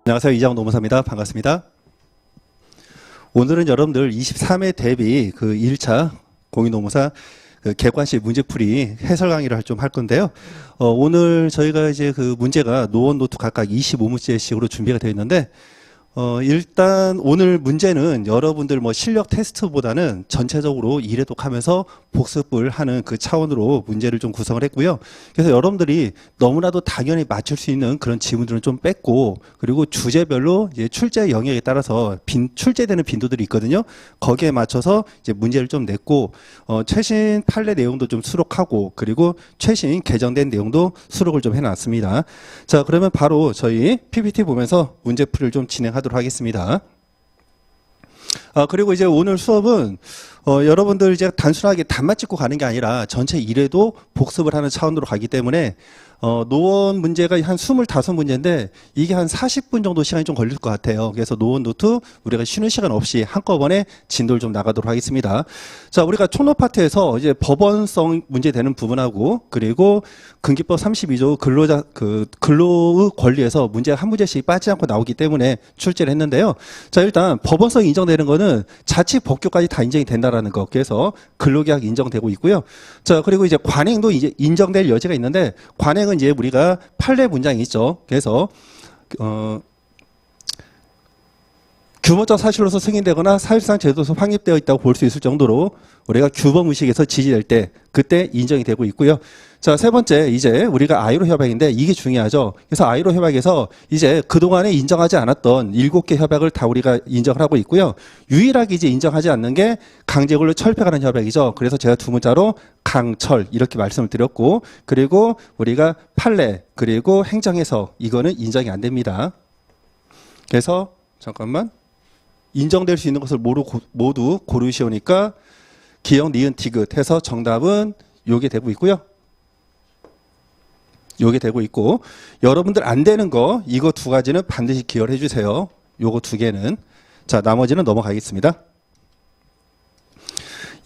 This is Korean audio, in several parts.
안녕하세요. 이장훈 노무사입니다. 반갑습니다. 오늘은 여러분들 23회 대비 그 1차 공인노무사 그 객관식 문제풀이 해설 강의를 좀 할 건데요. 오늘 저희가 이제 그 문제가 노원 노트 각각 25문제씩으로 준비가 되어 있는데, 일단 오늘 문제는 여러분들 뭐 실력 테스트보다는 전체적으로 이래독하면서 복습을 하는 그 차원으로 문제를 좀 구성을 했고요. 그래서 여러분들이 너무나도 당연히 맞출 수 있는 그런 지문들은 좀 뺐고, 그리고 주제별로 이제 출제 영역에 따라서 출제되는 빈도들이 있거든요. 거기에 맞춰서 이제 문제를 좀 냈고, 최신 판례 내용도 좀 수록하고, 그리고 최신 개정된 내용도 수록을 좀 해놨습니다. 자, 그러면 바로 저희 PPT 보면서 문제풀이를 좀 진행하도록 하겠습니다. 그리고 이제 오늘 수업은 여러분들 이제 단순하게 단맛 찍고 가는 게 아니라 전체 일회도 복습을 하는 차원으로 가기 때문에 노원 문제가 한 25문제인데 이게 한 40분 정도 시간이 좀 걸릴 것 같아요. 그래서 노원 노트 우리가 쉬는 시간 없이 한꺼번에 진도를 좀 나가도록 하겠습니다. 자, 우리가 총론 파트에서 이제 법원성 문제 되는 부분하고, 그리고 근기법 32조 근로의 권리에서 문제가 한 문제씩 빠지지 않고 나오기 때문에 출제를 했는데요. 자, 일단 법원성이 인정되는 거는 자치 법규까지 다 인정이 된다라는 거. 그래서 근로계약 인정되고 있고요. 자, 그리고 이제 관행도 이제 인정될 여지가 있는데, 관행은 이제 우리가 판례 문장이 있죠. 그래서 규모적 사실로서 승인되거나 사실상 제도에서 확립되어 있다고 볼 수 있을 정도로 우리가 규범의식에서 지지될 때 그때 인정이 되고 있고요. 자, 세 번째 이제 우리가 아이로 협약인데 이게 중요하죠. 그래서 아이로 협약에서 이제 그동안에 인정하지 않았던 7개 협약을 다 우리가 인정을 하고 있고요. 유일하게 이제 인정하지 않는 게 강제근로 철폐하는 협약이죠. 그래서 제가 두 문자로 강철 이렇게 말씀을 드렸고, 그리고 우리가 판례 그리고 행정해석 이거는 인정이 안 됩니다. 그래서 잠깐만, 인정될 수 있는 것을 모두 고르시오니까 기역, 니은, 디귿 해서 정답은 요게 되고 있고요. 요게 되고 있고, 여러분들 안 되는 거 이거 두 가지는 반드시 기여를 해주세요. 요거 두 개는. 자, 나머지는 넘어가겠습니다.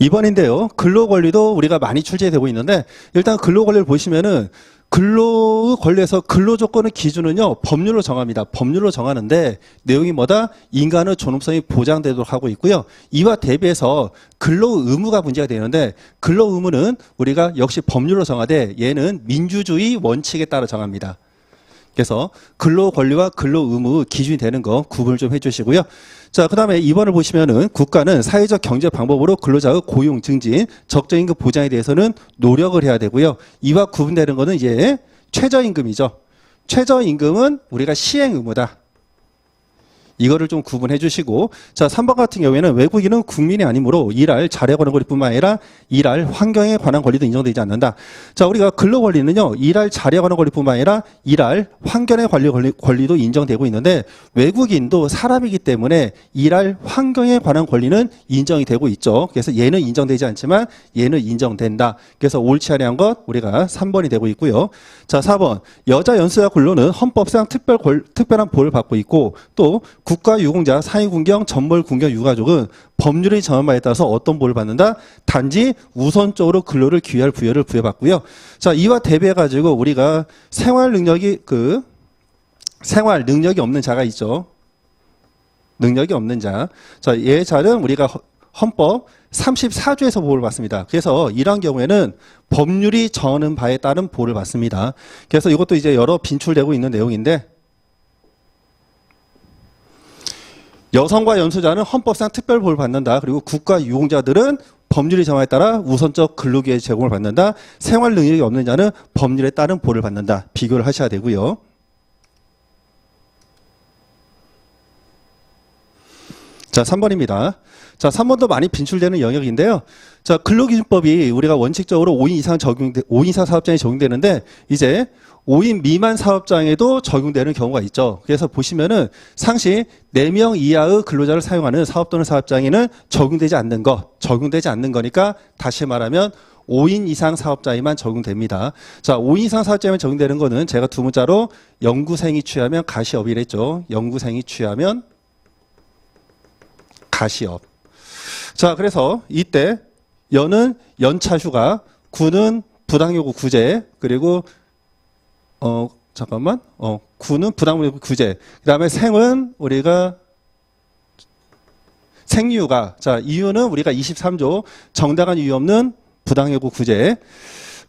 2번인데요. 근로권리도 우리가 많이 출제되고 있는데, 일단 근로권리를 보시면은 근로의 권리에서 근로조건의 기준은요, 법률로 정합니다. 법률로 정하는데 내용이 뭐다? 인간의 존엄성이 보장되도록 하고 있고요. 이와 대비해서 근로 의무가 문제가 되는데, 근로 의무는 우리가 역시 법률로 정하되 얘는 민주주의 원칙에 따라 정합니다. 그래서 근로 권리와 근로 의무 기준이 되는 거 구분을 좀 해주시고요. 자, 그 다음에 2번을 보시면은 국가는 사회적 경제 방법으로 근로자의 고용 증진, 적정임금 보장에 대해서는 노력을 해야 되고요. 이와 구분되는 거는 이제 최저임금이죠. 최저임금은 우리가 시행 의무다. 이거를 좀 구분해 주시고, 자, 3번 같은 경우에는 외국인은 국민이 아니므로 일할 자유에 관한 권리뿐만 아니라 일할 환경에 관한 권리도 인정되지 않는다. 자, 우리가 근로 권리는요, 일할 자유에 관한 권리뿐만 아니라 일할 환경에 관한 권리도 인정되고 있는데, 외국인도 사람이기 때문에 일할 환경에 관한 권리는 인정이 되고 있죠. 그래서 얘는 인정되지 않지만 얘는 인정된다. 그래서 옳지 않은 것 우리가 3번이 되고 있고요. 자, 4번 여자 연수자 근로는 헌법상 특별한 보호를 받고 있고, 또 국가유공자, 사회군경, 전몰군경 유가족은 법률의 정한 바에 따라서 어떤 보호를 받는다? 단지 우선적으로 근로를 기여할 부여를 부여받고요. 자, 이와 대비해가지고 우리가 생활 능력이 없는 자가 있죠. 능력이 없는 자. 자, 얘 자는 우리가 헌법 34조에서 보호를 받습니다. 그래서 이런 경우에는 법률이 정하는 바에 따른 보호를 받습니다. 그래서 이것도 이제 여러 빈출되고 있는 내용인데, 여성과 연수자는 헌법상 특별 보호를 받는다. 그리고 국가 유공자들은 법률의 정하에 따라 우선적 근로기회 제공을 받는다. 생활 능력이 없는 자는 법률에 따른 보호를 받는다. 비교를 하셔야 되고요. 자, 3번입니다. 자, 3번도 많이 빈출되는 영역인데요. 자, 근로기준법이 우리가 원칙적으로 5인 이상 사업장에 적용되는데, 이제 5인 미만 사업장에도 적용되는 경우가 있죠. 그래서 보시면은 상시 4명 이하의 근로자를 사용하는 사업 또는 사업장에는 적용되지 않는 거니까 다시 말하면 5인 이상 사업자에만 적용됩니다. 자, 5인 이상 사업자에만 적용되는 거는 제가 두 문자로 연구생이 취하면 가시업이랬죠. 연구생이 취하면 가시업. 자, 그래서 이때 연은 연차 휴가, 구는 부당요구 구제, 그리고 잠깐만. 구는 부당무효 구제. 그다음에 생은 우리가 생유가. 자, 이유는 우리가 23조 정당한 이유 없는 부당해고 구제.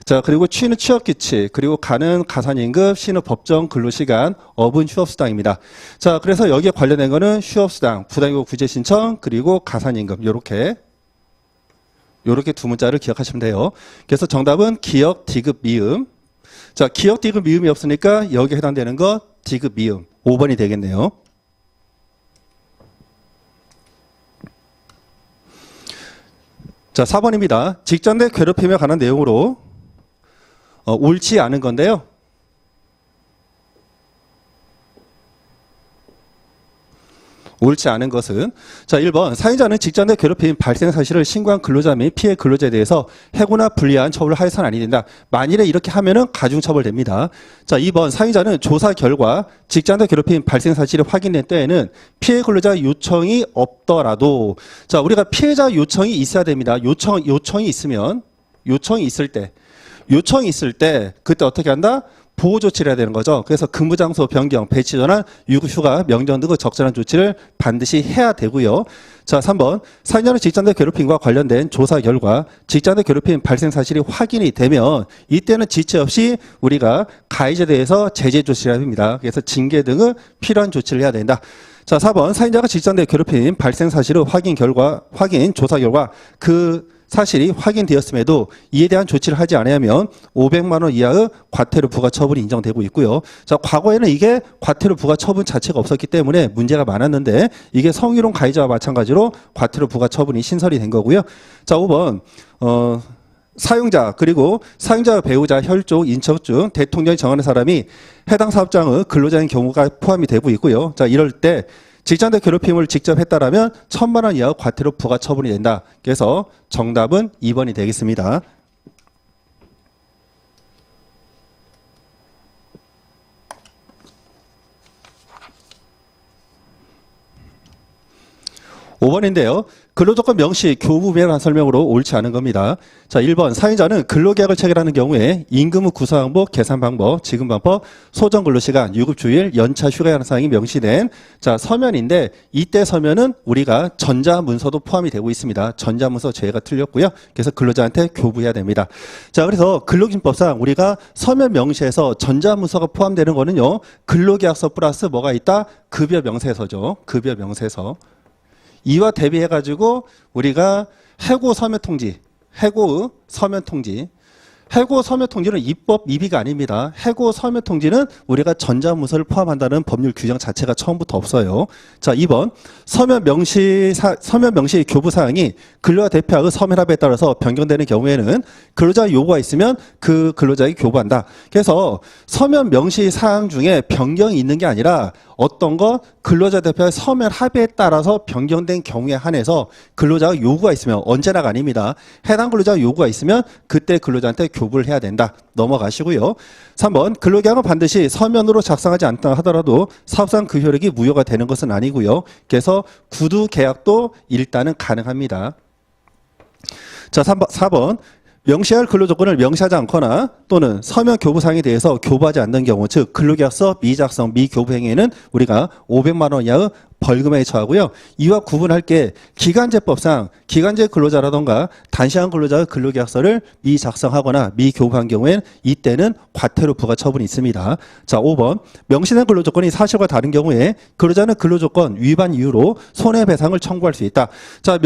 자, 그리고 취는 취업규칙, 그리고 가는 가산임금, 시는 법정 근로시간, 업은 휴업수당입니다. 자, 그래서 여기에 관련된 거는 휴업수당, 부당해고 구제 신청, 그리고 가산임금. 요렇게 두 문자를 기억하시면 돼요. 그래서 정답은 기역, 디귿, 미음. 자, 기역, 디귿, 미음이 없으니까 여기에 해당되는 거 디귿, 미음. 5번이 되겠네요. 자, 4번입니다. 직장 내 괴롭힘에 관한 내용으로 옳지 않은 건데요. 옳지 않은 것은 자 1번 사회자는 직장 내 괴롭힘 발생 사실을 신고한 근로자 및 피해 근로자에 대해서 해고나 불리한 처벌을 하여서는 아니 된다. 만일에 이렇게 하면은 가중처벌됩니다. 자 2번 사회자는 조사 결과 직장 내 괴롭힘 발생 사실이 확인된 때에는 피해 근로자 요청이 없더라도 자 우리가 피해자 요청이 있어야 됩니다. 요청이 있을 때 그때 어떻게 한다? 보호 조치를 해야 되는 거죠. 그래서 근무 장소 변경, 배치 전환, 유급 휴가, 명령 등의 적절한 조치를 반드시 해야 되고요. 자, 3번. 사회자는 직장 내 괴롭힘과 관련된 조사 결과 직장 내 괴롭힘 발생 사실이 확인이 되면 이때는 지체 없이 우리가 가해자에 대해서 제재 조치를 합니다. 그래서 징계 등의 필요한 조치를 해야 된다. 자, 4번. 사회자가 직장 내 괴롭힘 발생 사실의 확인 조사 결과 그 사실이 확인되었음에도 이에 대한 조치를 하지 않으면 500만 원 이하의 과태료 부과 처분이 인정되고 있고요. 자, 과거에는 이게 과태료 부과 처분 자체가 없었기 때문에 문제가 많았는데 이게 성희롱 가해자와 마찬가지로 과태료 부과 처분이 신설이 된 거고요. 자, 5번 사용자 그리고 사용자 배우자 혈족 인척 중 대통령이 정하는 사람이 해당 사업장의 근로자인 경우가 포함이 되고 있고요. 자, 이럴 때 직장 내 괴롭힘을 직접 했다라면 1,000만 원 이하 과태료 부과 처분이 된다. 그래서 정답은 2번이 되겠습니다. (5번인데요) 근로조건 명시 교부매란 설명으로 옳지 않은 겁니다. 자, 1번 사회자는 근로계약을 체결하는 경우에 임금 구성 항목, 계산 방법, 지급 방법, 소정 근로시간, 유급주일, 연차 휴가라는 사항이 명시된 자 서면인데 이때 서면은 우리가 전자문서도 포함이 되고 있습니다. 전자문서 제외가 틀렸고요. 그래서 근로자한테 교부해야 됩니다. 자, 그래서 근로기준법상 우리가 서면 명시에서 전자문서가 포함되는 거는요. 근로계약서 플러스 뭐가 있다? 급여 명세서죠. 급여 명세서. 이와 대비해가지고 우리가 해고 서면 통지, 해고 서면 통지는 입법 미비가 아닙니다. 해고 서면 통지는 우리가 전자문서를 포함한다는 법률 규정 자체가 처음부터 없어요. 자, 2번 서면 명시 교부 사항이 근로자 대표하고 서면 합의에 따라서 변경되는 경우에는 근로자 요구가 있으면 그 근로자에게 교부한다. 그래서 서면 명시 사항 중에 변경이 있는 게 아니라 어떤 거 근로자 대표의 서면 합의에 따라서 변경된 경우에 한해서 근로자가 요구가 있으면 언제나가 아닙니다. 해당 근로자가 요구가 있으면 그때 근로자한테 교부를 해야 된다. 넘어가시고요. 3번 근로계약은 반드시 서면으로 작성하지 않다 하더라도 사업상 그 효력이 무효가 되는 것은 아니고요. 그래서 구두 계약도 일단은 가능합니다. 자, 4번 명시할 근로조건을 명시하지 않거나 또는 서면 교부사항에 대해서 교부하지 않는 경우 즉 근로계약서 미작성 미교부 행위에는 우리가 500만 원 이하의 벌금에 처하고요. 이와 구분할 게 기간제법상 기간제 근로자라던가 단시간 근로자의 근로계약서를 미작성하거나 미교부한 경우에는 이때는 과태료 부과 처분이 있습니다. 자, 5번 명시된 근로조건이 사실과 다른 경우에 근로자는 근로조건 위반 이유로 손해배상을 청구할 수 있다. 자,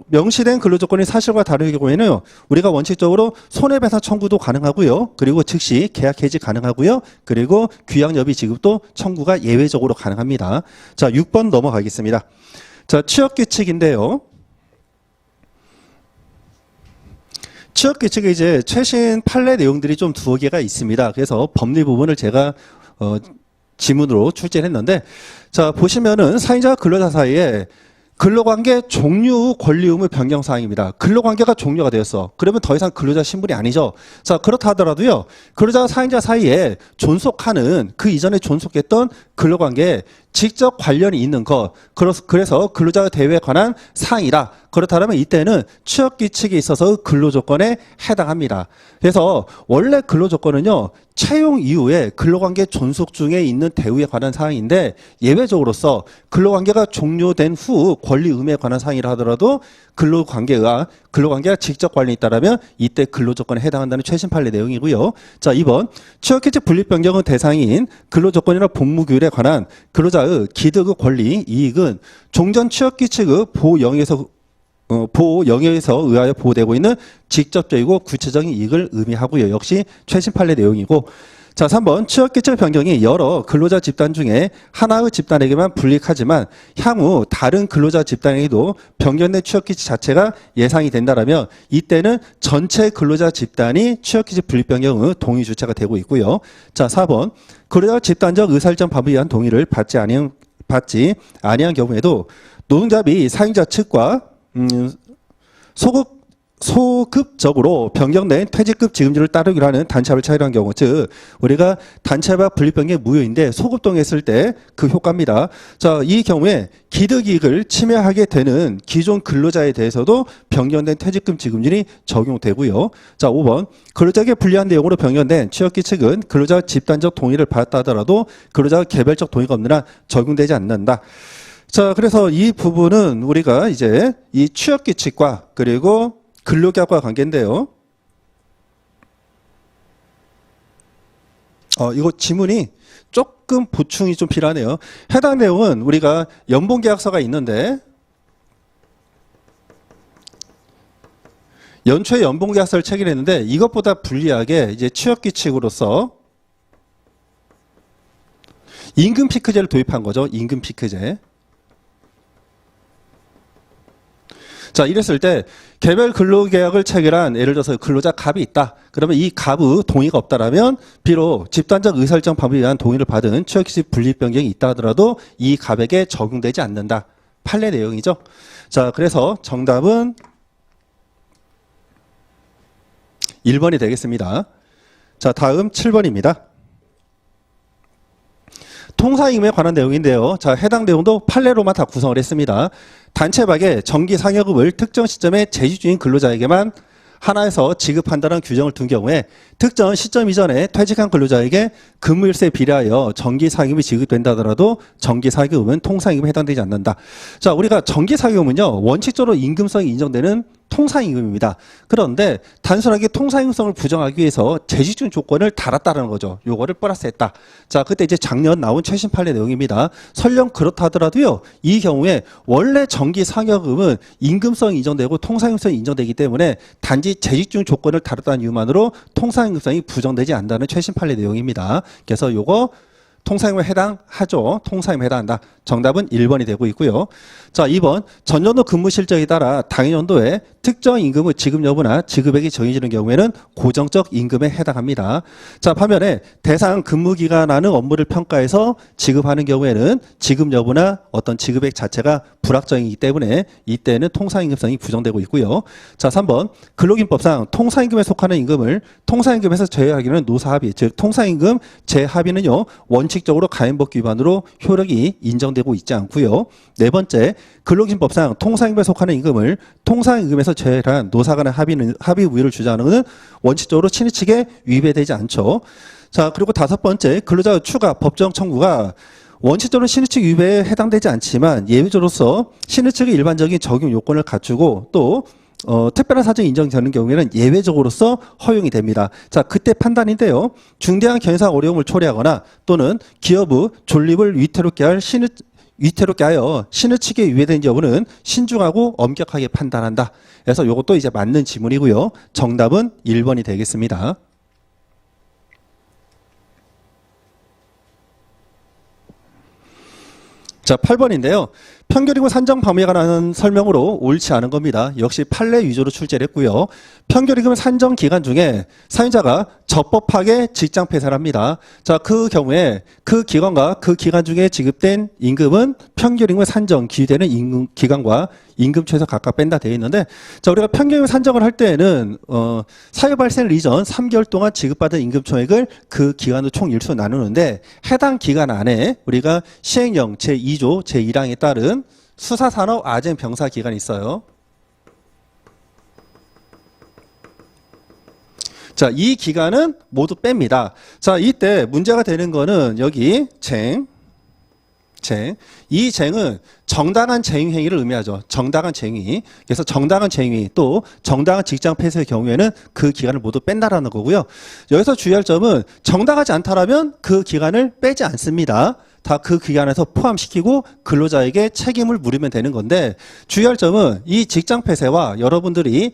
명시된 근로조건이 사실과 다른 경우에는 우리가 원칙적으로 손해배상 청구도 가능하고요. 그리고 즉시 계약 해지 가능하고요. 그리고 귀양여비 지급도 청구가 예외적으로 가능합니다. 자, 6번 넘어가겠습니다. 자, 취업규칙인데요. 취업규칙에 이제 최신 판례 내용들이 좀 두어 개가 있습니다. 그래서 법리 부분을 제가 지문으로 출제했는데, 자, 보시면은 사회자와 근로자 사이에 근로관계 종류 권리 의무 변경 사항입니다. 근로관계가 종료가 되었어. 그러면 더 이상 근로자 신분이 아니죠. 자, 그렇다 하더라도요. 근로자와 사행자 사이에 존속하는 그 이전에 존속했던 근로관계에 직접 관련이 있는 것, 그래서 근로자 대우에 관한 사항이다. 그렇다면 이때는 취업규칙에 있어서 근로조건에 해당합니다. 그래서 원래 근로조건은요, 채용 이후에 근로관계 존속 중에 있는 대우에 관한 사항인데 예외적으로서 근로관계가 종료된 후 권리 의무에 관한 사항이라 하더라도 근로관계가 직접 관련이 있다면 이때 근로조건에 해당한다는 최신 판례 내용이고요. 자, 2번 취업규칙 분립 변경의 대상인 근로조건이나 복무규율에 관한 근로자의 기득의 권리, 이익은 종전 취업규칙의 보호 영역에서 의하여 보호되고 있는 직접적이고 구체적인 이익을 의미하고요. 역시 최신 판례 내용이고, 자 3번 취업규칙 변경이 여러 근로자 집단 중에 하나의 집단에게만 불이익하지만 향후 다른 근로자 집단에게도 변경된 취업규칙 자체가 예상이 된다면 이때는 전체 근로자 집단이 취업규칙 분립 변경의 동의 주체가 되고 있고요. 자 4번 근로자 집단적 의사일정 방법에 의한 동의를 받지 아니한 경우에도 노동자 및 사용자 측과 소급적으로 변경된 퇴직급 지급률을 따르기로 하는 단체합을 차이한 경우, 즉 우리가 단체합 분립변경 무효인데 소급동의했을 때 그 효과입니다. 자, 이 경우에 기득이익을 침해하게 되는 기존 근로자에 대해서도 변경된 퇴직금 지급률이 적용되고요. 자, 5번 근로자에게 불리한 내용으로 변경된 취업규칙은 근로자 집단적 동의를 받았다 하더라도 근로자 개별적 동의가 없는 한 적용되지 않는다. 자, 그래서 이 부분은 우리가 이제 이 취업규칙과 그리고 근로계약과 관계인데요. 이거 지문이 조금 보충이 좀 필요하네요. 해당 내용은 우리가 연봉계약서가 있는데 연초에 연봉계약서를 체결했는데 이것보다 불리하게 이제 취업규칙으로서 임금 피크제를 도입한 거죠. 임금 피크제. 자, 이랬을 때 개별 근로계약을 체결한 예를 들어서 근로자 갑이 있다. 그러면 이 갑의 동의가 없다라면 비록 집단적 의사일정 방법에 의한 동의를 받은 취업규칙 분립 변경이 있다 하더라도 이 갑에게 적용되지 않는다. 판례 내용이죠. 자, 그래서 정답은 1번이 되겠습니다. 자, 다음 7번입니다. 통사임금에 관한 내용인데요. 자, 해당 내용도 판례로만 다 구성을 했습니다. 단체박의 정기 상여금을 특정 시점에 재직 중인 근로자에게만 하나에서 지급한다는 규정을 둔 경우에 특정 시점 이전에 퇴직한 근로자에게 근무일수에 비례하여 정기상여금이 지급된다 하더라도 정기상여금은 통상임금에 해당되지 않는다. 자, 우리가 정기상여금은요, 원칙적으로 임금성이 인정되는 통상임금입니다. 그런데 단순하게 통상임금성을 부정하기 위해서 재직중 조건을 달았다는 거죠. 요거를 플러스했다. 자, 그때 이제 작년 나온 최신 판례 내용입니다. 설령 그렇다 하더라도요, 이 경우에 원래 정기상여금은 임금성이 인정되고 통상임금성이 인정되기 때문에 단지 재직중 조건을 다뤘다는 이유만으로 통상임금성이 부정되지 않는다는 최신 판례 내용입니다. 그래서 요거 통상임금에 해당하죠. 통상임금에 해당한다. 정답은 1번이 되고 있고요. 자, 2번 전년도 근무 실적에 따라 당연연도에 특정 임금의 지급 여부나 지급액이 정해지는 경우에는 고정적 임금에 해당합니다. 자, 반면에 대상 근무 기간하는 업무를 평가해서 지급하는 경우에는 지급 여부나 어떤 지급액 자체가 불확정이기 때문에 이때는 통상임금성이 부정되고 있고요. 자, 3번 근로기준법상 통상임금에 속하는 임금을 통상임금에서 제외하기는 노사합의, 즉 통상임금 제합의는요, 원칙적으로 가연법규 위반으로 효력이 인정되고 있지 않고요. 네 번째, 근로기준법상 통상임금에 속하는 임금을 통상임금에서 제외한 노사 간의 합의 우위를 주장하는 것은 원칙적으로 신의 측에 위배되지 않죠. 자, 그리고 다섯 번째, 근로자 추가 법정 청구가 원칙적으로 신의 측 위배에 해당되지 않지만 예외적으로서 신의 측의 일반적인 적용 요건을 갖추고 또 특별한 사정이 인정되는 경우에는 예외적으로서 허용이 됩니다. 자, 그때 판단인데요. 중대한 경영상 어려움을 초래하거나 또는 기업의 존립을 위태롭게 하여 신의 측에 위배된 여부는 신중하고 엄격하게 판단한다. 그래서 이것도 이제 맞는 지문이고요. 정답은 1번이 되겠습니다. 자, 8번인데요. 평균임금 산정 방법에 관한 설명으로 옳지 않은 겁니다. 역시 판례 위주로 출제를 했고요. 평균임금 산정 기간 중에 사용자가 적법하게 직장 폐쇄를 합니다. 자, 그 경우에 그 기관과 그 기간 중에 지급된 임금은 평균임금 산정 기준되는 임금 기간과 임금 최소 각각 뺀다 되어 있는데, 자, 우리가 평균임금 산정을 할 때에는 사유 발생 이전 3개월 동안 지급받은 임금 총액을 그 기간으로 총 일수 나누는데, 해당 기간 안에 우리가 시행령 제2조 제1항에 따른 수사산업 아쟁 병사 기간이 있어요. 자, 이 기간은 모두 뺍니다. 자, 이때 문제가 되는 거는 여기 이 쟁은 정당한 쟁행위를 의미하죠. 정당한 쟁행위. 그래서 정당한 쟁행위 또 정당한 직장 폐쇄의 경우에는 그 기간을 모두 뺀다라는 거고요. 여기서 주의할 점은 정당하지 않다라면 그 기간을 빼지 않습니다. 다 그 기간에서 포함시키고 근로자에게 책임을 물으면 되는 건데, 주의할 점은 이 직장 폐쇄와 여러분들이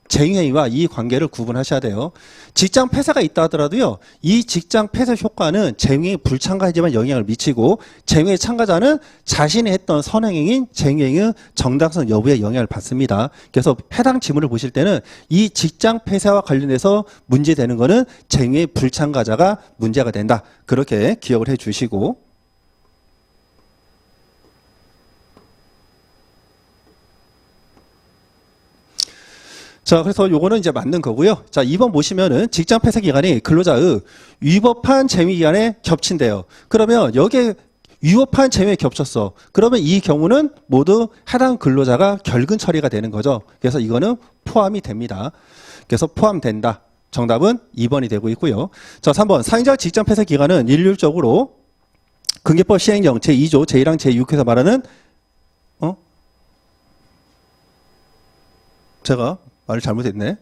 쟁행위와 이 관계를 구분하셔야 돼요. 직장 폐쇄가 있다 하더라도요, 이 직장 폐쇄 효과는 쟁행에 불참가하지만 영향을 미치고, 쟁행에 참가자는 자신이 했던 선행행위인 쟁행의 정당성 여부에 영향을 받습니다. 그래서 해당 지문을 보실 때는 이 직장 폐쇄와 관련해서 문제되는 거는 쟁행에 불참가자가 문제가 된다. 그렇게 기억을 해 주시고, 자, 그래서 요거는 이제 맞는 거고요. 자, 2번 보시면은 직장 폐쇄 기간이 근로자의 위법한 쟁의 기간에 겹친대요. 그러면 여기에 위법한 쟁의에 겹쳤어. 그러면 이 경우는 모두 해당 근로자가 결근 처리가 되는 거죠. 그래서 이거는 포함이 됩니다. 그래서 포함된다. 정답은 2번이 되고 있고요. 자, 3번 사용자 직장 폐쇄 기간은 일률적으로 근계법 시행령 제2조 제1항 제6에서 말하는 제가 말을 잘못했네.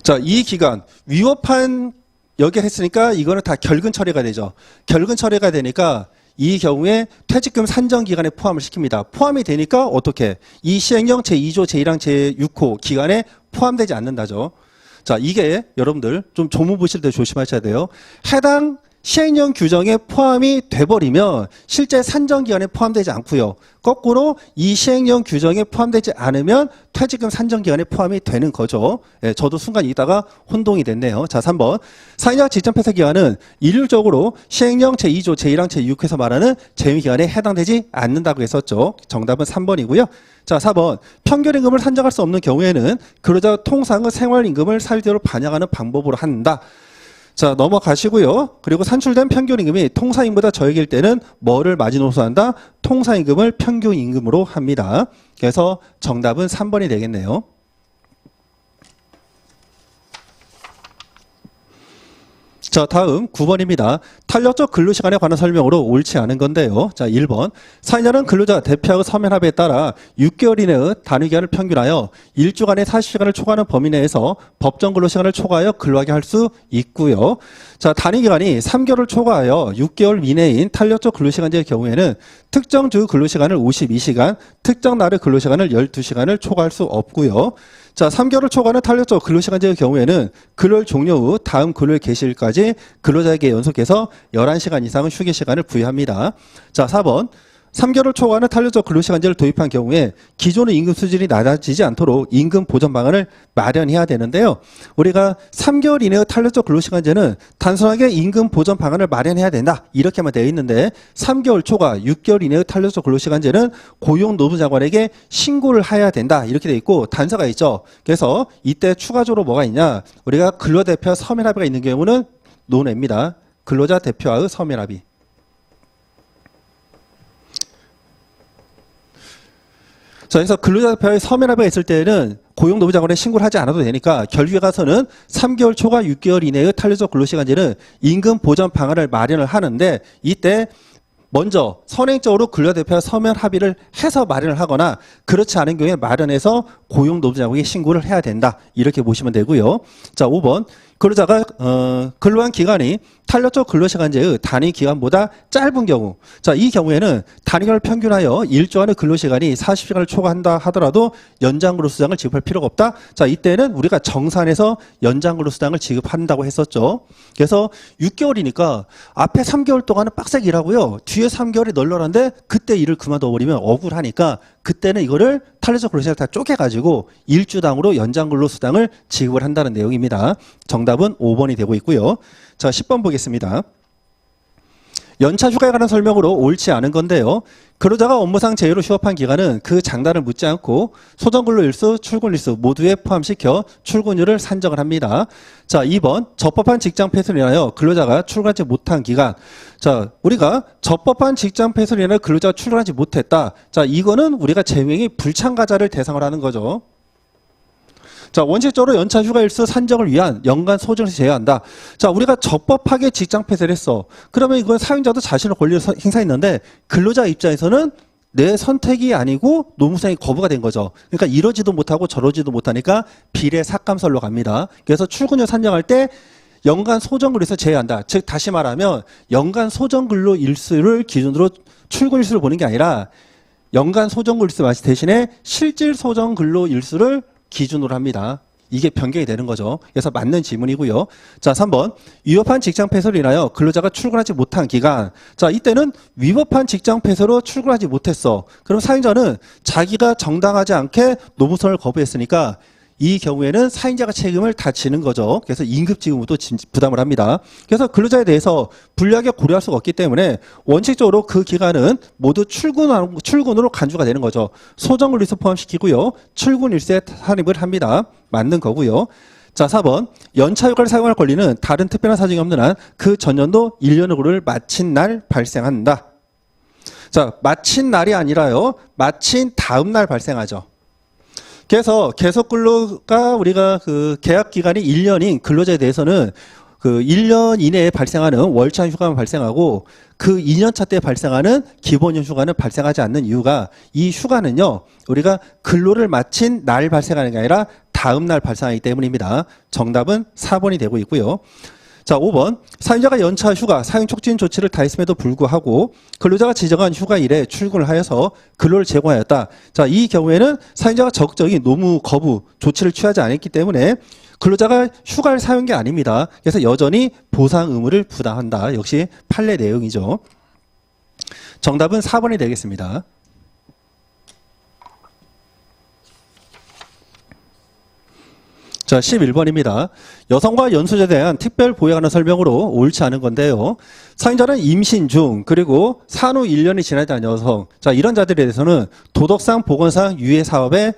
자, 이 기간 위법한 여기를 했으니까 이거는 다 결근 처리가 되죠. 결근 처리가 되니까 이 경우에 퇴직금 산정 기간에 포함을 시킵니다. 포함이 되니까 어떻게? 이 시행령 제2조 제1항 제6호 기간에 포함되지 않는다죠. 자, 이게 여러분들 좀 조문 보실 때 조심하셔야 돼요. 해당 시행령 규정에 포함이 돼버리면 실제 산정기간에 포함되지 않고요. 거꾸로 이 시행령 규정에 포함되지 않으면 퇴직금 산정기간에 포함이 되는 거죠. 예, 저도 순간 있다가 혼동이 됐네요. 자, 3번 사용자 직장 폐쇄 기간은 일률적으로 시행령 제2조 제1항 제6에서 말하는 쟁의기간에 해당되지 않는다고 했었죠. 정답은 3번이고요. 자, 4번 평균임금을 산정할 수 없는 경우에는 근로자 통상의 생활임금을 사유대로 반영하는 방법으로 한다. 자, 넘어가시고요. 그리고 산출된 평균임금이 통상임금보다 저액일 때는 뭐를 마지노선한다? 통상임금을 평균임금으로 합니다. 그래서 정답은 3번이 되겠네요. 자, 다음 9번입니다. 탄력적 근로시간에 관한 설명으로 옳지 않은 건데요. 자, 1번 사용자는 근로자 대표하고 서면 합의에 따라 6개월 이내의 단위기간을 평균하여 1주간의 40시간을 초과하는 범위 내에서 법정 근로시간을 초과하여 근로하게 할 수 있고요. 자, 단위기간이 3개월을 초과하여 6개월 이내인 탄력적 근로시간제의 경우에는 특정 주 근로시간을 52시간, 특정 날의 근로시간을 12시간을 초과할 수 없고요. 자, 3개월을 초과하는 탄력적 근로시간제의 경우에는 근로일 종료 후 다음 근로일 개시일까지 근로자에게 연속해서 11시간 이상의 휴게시간을 부여합니다. 자, 4번 3개월을 초과하는 탄력적 근로시간제를 도입한 경우에 기존의 임금 수준이 낮아지지 않도록 임금 보전 방안을 마련해야 되는데요. 우리가 3개월 이내의 탄력적 근로시간제는 단순하게 임금 보전 방안을 마련해야 된다. 이렇게만 되어 있는데 3개월 초과 6개월 이내의 탄력적 근로시간제는 고용노동장관에게 신고를 해야 된다. 이렇게 되어 있고 단서가 있죠. 그래서 이때 추가적으로 뭐가 있냐. 우리가 근로대표 서면합의가 있는 경우는 논외입니다. 근로자 대표와의 서면합의. 자, 그래서 근로자 대표의 서면합의가 있을 때는 고용노동장관에 신고를 하지 않아도 되니까 결국에 가서는 3개월 초과 6개월 이내의 탄력적 근로시간제는 임금 보전 방안을 마련을 하는데 이때 먼저 선행적으로 근로대표와 서면 합의를 해서 마련을 하거나 그렇지 않은 경우에 마련해서 고용노동장관에게 신고를 해야 된다. 이렇게 보시면 되고요. 자, 5번 근로자가 근로한 기간이 탄력적 근로시간제의 단위 기간보다 짧은 경우, 자, 이 경우에는 단위를 평균하여 일조하는 근로시간이 40시간을 초과한다 하더라도 연장 근로수당을 지급할 필요가 없다. 자, 이때는 우리가 정산해서 연장 근로수당을 지급한다고 했었죠. 그래서 6개월이니까 앞에 3개월 동안은 빡세게 일하고요. 뒤에 3개월이 널널한데 그때 일을 그만둬버리면 억울하니까 그때는 이거를 탄력적 근로시간을 다 쪼개가지고 일주당으로 연장 근로수당을 지급을 한다는 내용입니다. 정답은 5번이 되고 있고요. 자, 10번 보겠습니다. 연차 휴가에 관한 설명으로 옳지 않은 건데요. 근로자가 업무상 제의로 휴업한 기간은 그 장단을 묻지 않고 소정근로일수, 출근일수 모두에 포함시켜 출근율을 산정을 합니다. 자, 2번 적법한 직장 폐쇄로 인하여 근로자가 출근하지 못한 기간. 자, 우리가 적법한 직장 폐쇄로 인하여 근로자가 출근하지 못했다. 자, 이거는 우리가 재행이 불참가자를 대상으로 하는 거죠. 자, 원칙적으로 연차 휴가 일수 산정을 위한 연간 소정을 제외한다. 자, 우리가 적법하게 직장 폐쇄를 했어. 그러면 이건 사용자도 자신의 권리를 행사했는데 근로자 입장에서는 내 선택이 아니고 노무상이 거부가 된 거죠. 그러니까 이러지도 못하고 저러지도 못하니까 비례 삭감설로 갑니다. 그래서 출근율 산정할 때 연간 소정근로에서 제외한다. 즉 다시 말하면 연간 소정근로 일수를 기준으로 출근 일수를 보는 게 아니라 연간 소정근로 일수 대신에 실질 소정근로 일수를 기준으로 합니다. 이게 변경이 되는 거죠. 그래서 맞는 질문이고요. 자, 3번 위법한 직장 폐쇄로 인하여 근로자가 출근하지 못한 기간. 자, 이때는 위법한 직장 폐쇄로 출근하지 못했어. 그럼 사용자는 자기가 정당하지 않게 노무선을 거부했으니까 이 경우에는 사용자가 책임을 다 지는 거죠. 그래서 임금지급도 부담을 합니다. 그래서 근로자에 대해서 불리하게 고려할 수가 없기 때문에 원칙적으로 그 기간은 모두 출근으로 간주가 되는 거죠. 소정근로일수 포함시키고요. 출근일수에 산입을 합니다. 맞는 거고요. 자, 4번 연차휴가를 사용할 권리는 다른 특별한 사정이 없는 한 그 전년도 1년의 근로를 마친 날 발생한다. 자, 마친 날이 아니라요. 마친 다음 날 발생하죠. 그래서 계속 근로가 우리가 그 계약 기간이 1년인 근로자에 대해서는 그 1년 이내에 발생하는 월차 휴가만 발생하고 그 2년차 때 발생하는 기본연 휴가는 발생하지 않는 이유가 이 휴가는요. 우리가 근로를 마친 날 발생하는 게 아니라 다음 날 발생하기 때문입니다. 정답은 4번이 되고 있고요. 자, 5번 사용자가 연차 휴가 사용 촉진 조치를 다했음에도 불구하고 근로자가 지정한 휴가일에 출근을 하여서 근로를 제공하였다. 자, 이 경우에는 사용자가 적극적인 노무 거부 조치를 취하지 않았기 때문에 근로자가 휴가를 사용한 게 아닙니다. 그래서 여전히 보상 의무를 부담한다. 역시 판례 내용이죠. 정답은 4번이 되겠습니다. 자, 11번입니다. 여성과 연소자에 대한 특별 보호에 관한 설명으로 옳지 않은 건데요. 사용자는 임신 중 그리고 산후 1년이 지나지 않은 여성, 자, 이런 자들에 대해서는 도덕상 보건상 유해 사업에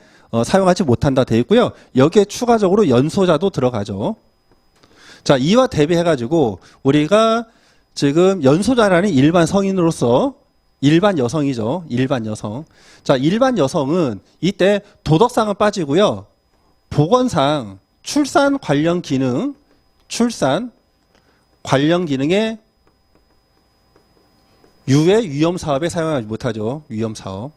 사용하지 못한다 되어 있고요. 여기에 추가적으로 연소자도 들어가죠. 자, 이와 대비해가지고 우리가 지금 연소자라는 일반 성인으로서 일반 여성이죠. 일반 여성. 자, 일반 여성은 이때 도덕상은 빠지고요. 보건상 출산 관련 기능에 유해 위험 사업에 사용하지 못하죠. 위험 사업.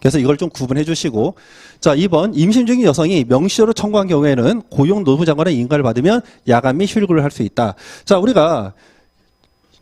그래서 이걸 좀 구분해 주시고. 자, 2번 임신 중인 여성이 명시적으로 청구한 경우에는 고용 노무장관의 인가를 받으면 야간 및 휴일근로를 할 수 있다. 자, 우리가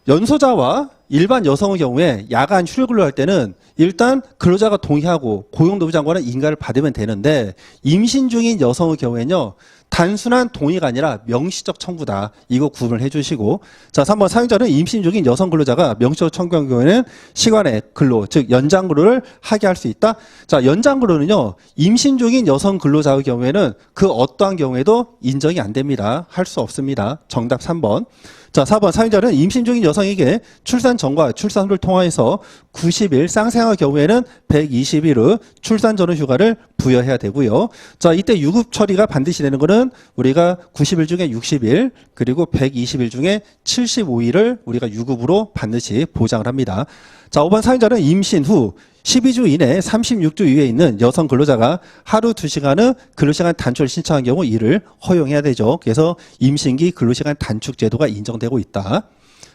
연소자와 일반 여성의 경우에 야간 휴일근로를 할 때는 일단 근로자가 동의하고 고용노무장관의 인가를 받으면 되는데 임신 중인 여성의 경우에는요. 단순한 동의가 아니라 명시적 청구다. 이거 구분을 해주시고. 자, 3번 사용자는 임신 중인 여성 근로자가 명시적 청구한 경우에는 시간의 근로, 즉 연장 근로를 하게 할 수 있다. 자, 연장 근로는요. 임신 중인 여성 근로자의 경우에는 그 어떠한 경우에도 인정이 안 됩니다. 할 수 없습니다. 정답 3번. 자, 4번 사용자는 임신 중인 여성에게 출산 전과 출산 후를 통하여서 90일 쌍생아의 경우에는 120일의 출산 전후 휴가를 부여해야 되고요. 자, 이때 유급 처리가 반드시 되는 거는 우리가 90일 중에 60일 그리고 120일 중에 75일을 우리가 유급으로 반드시 보장을 합니다. 자, 5번 사용자는 임신 후 12주 이내 36주 이후에 있는 여성 근로자가 하루 2시간의 근로시간 단축을 신청한 경우 이를 허용해야 되죠. 그래서 임신기 근로시간 단축 제도가 인정되고 있다.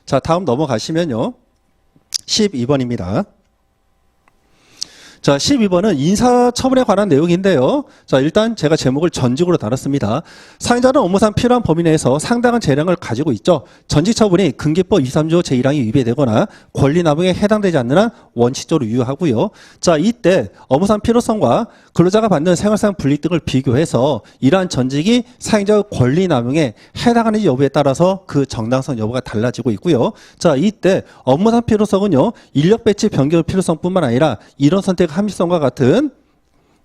자, 다음 넘어가시면요. 12번입니다. 자, 12번은 인사처분에 관한 내용인데요. 자, 일단 제가 제목을 전직으로 달았습니다. 사용자는 업무상 필요한 범위 내에서 상당한 재량을 가지고 있죠. 전직 처분이 금기법 23조 제1항이 위배되거나 권리 남용에 해당되지 않는 한 원칙적으로 유효하고요. 자, 이때 업무상 필요성과 근로자가 받는 생활상 불이익 등을 비교해서 이러한 전직이 사용자의 권리 남용에 해당하는지 여부에 따라서 그 정당성 여부가 달라지고 있고요. 자, 이때 업무상 필요성은요, 인력 배치 변경 필요성뿐만 아니라 이런 선택 합리성과 같은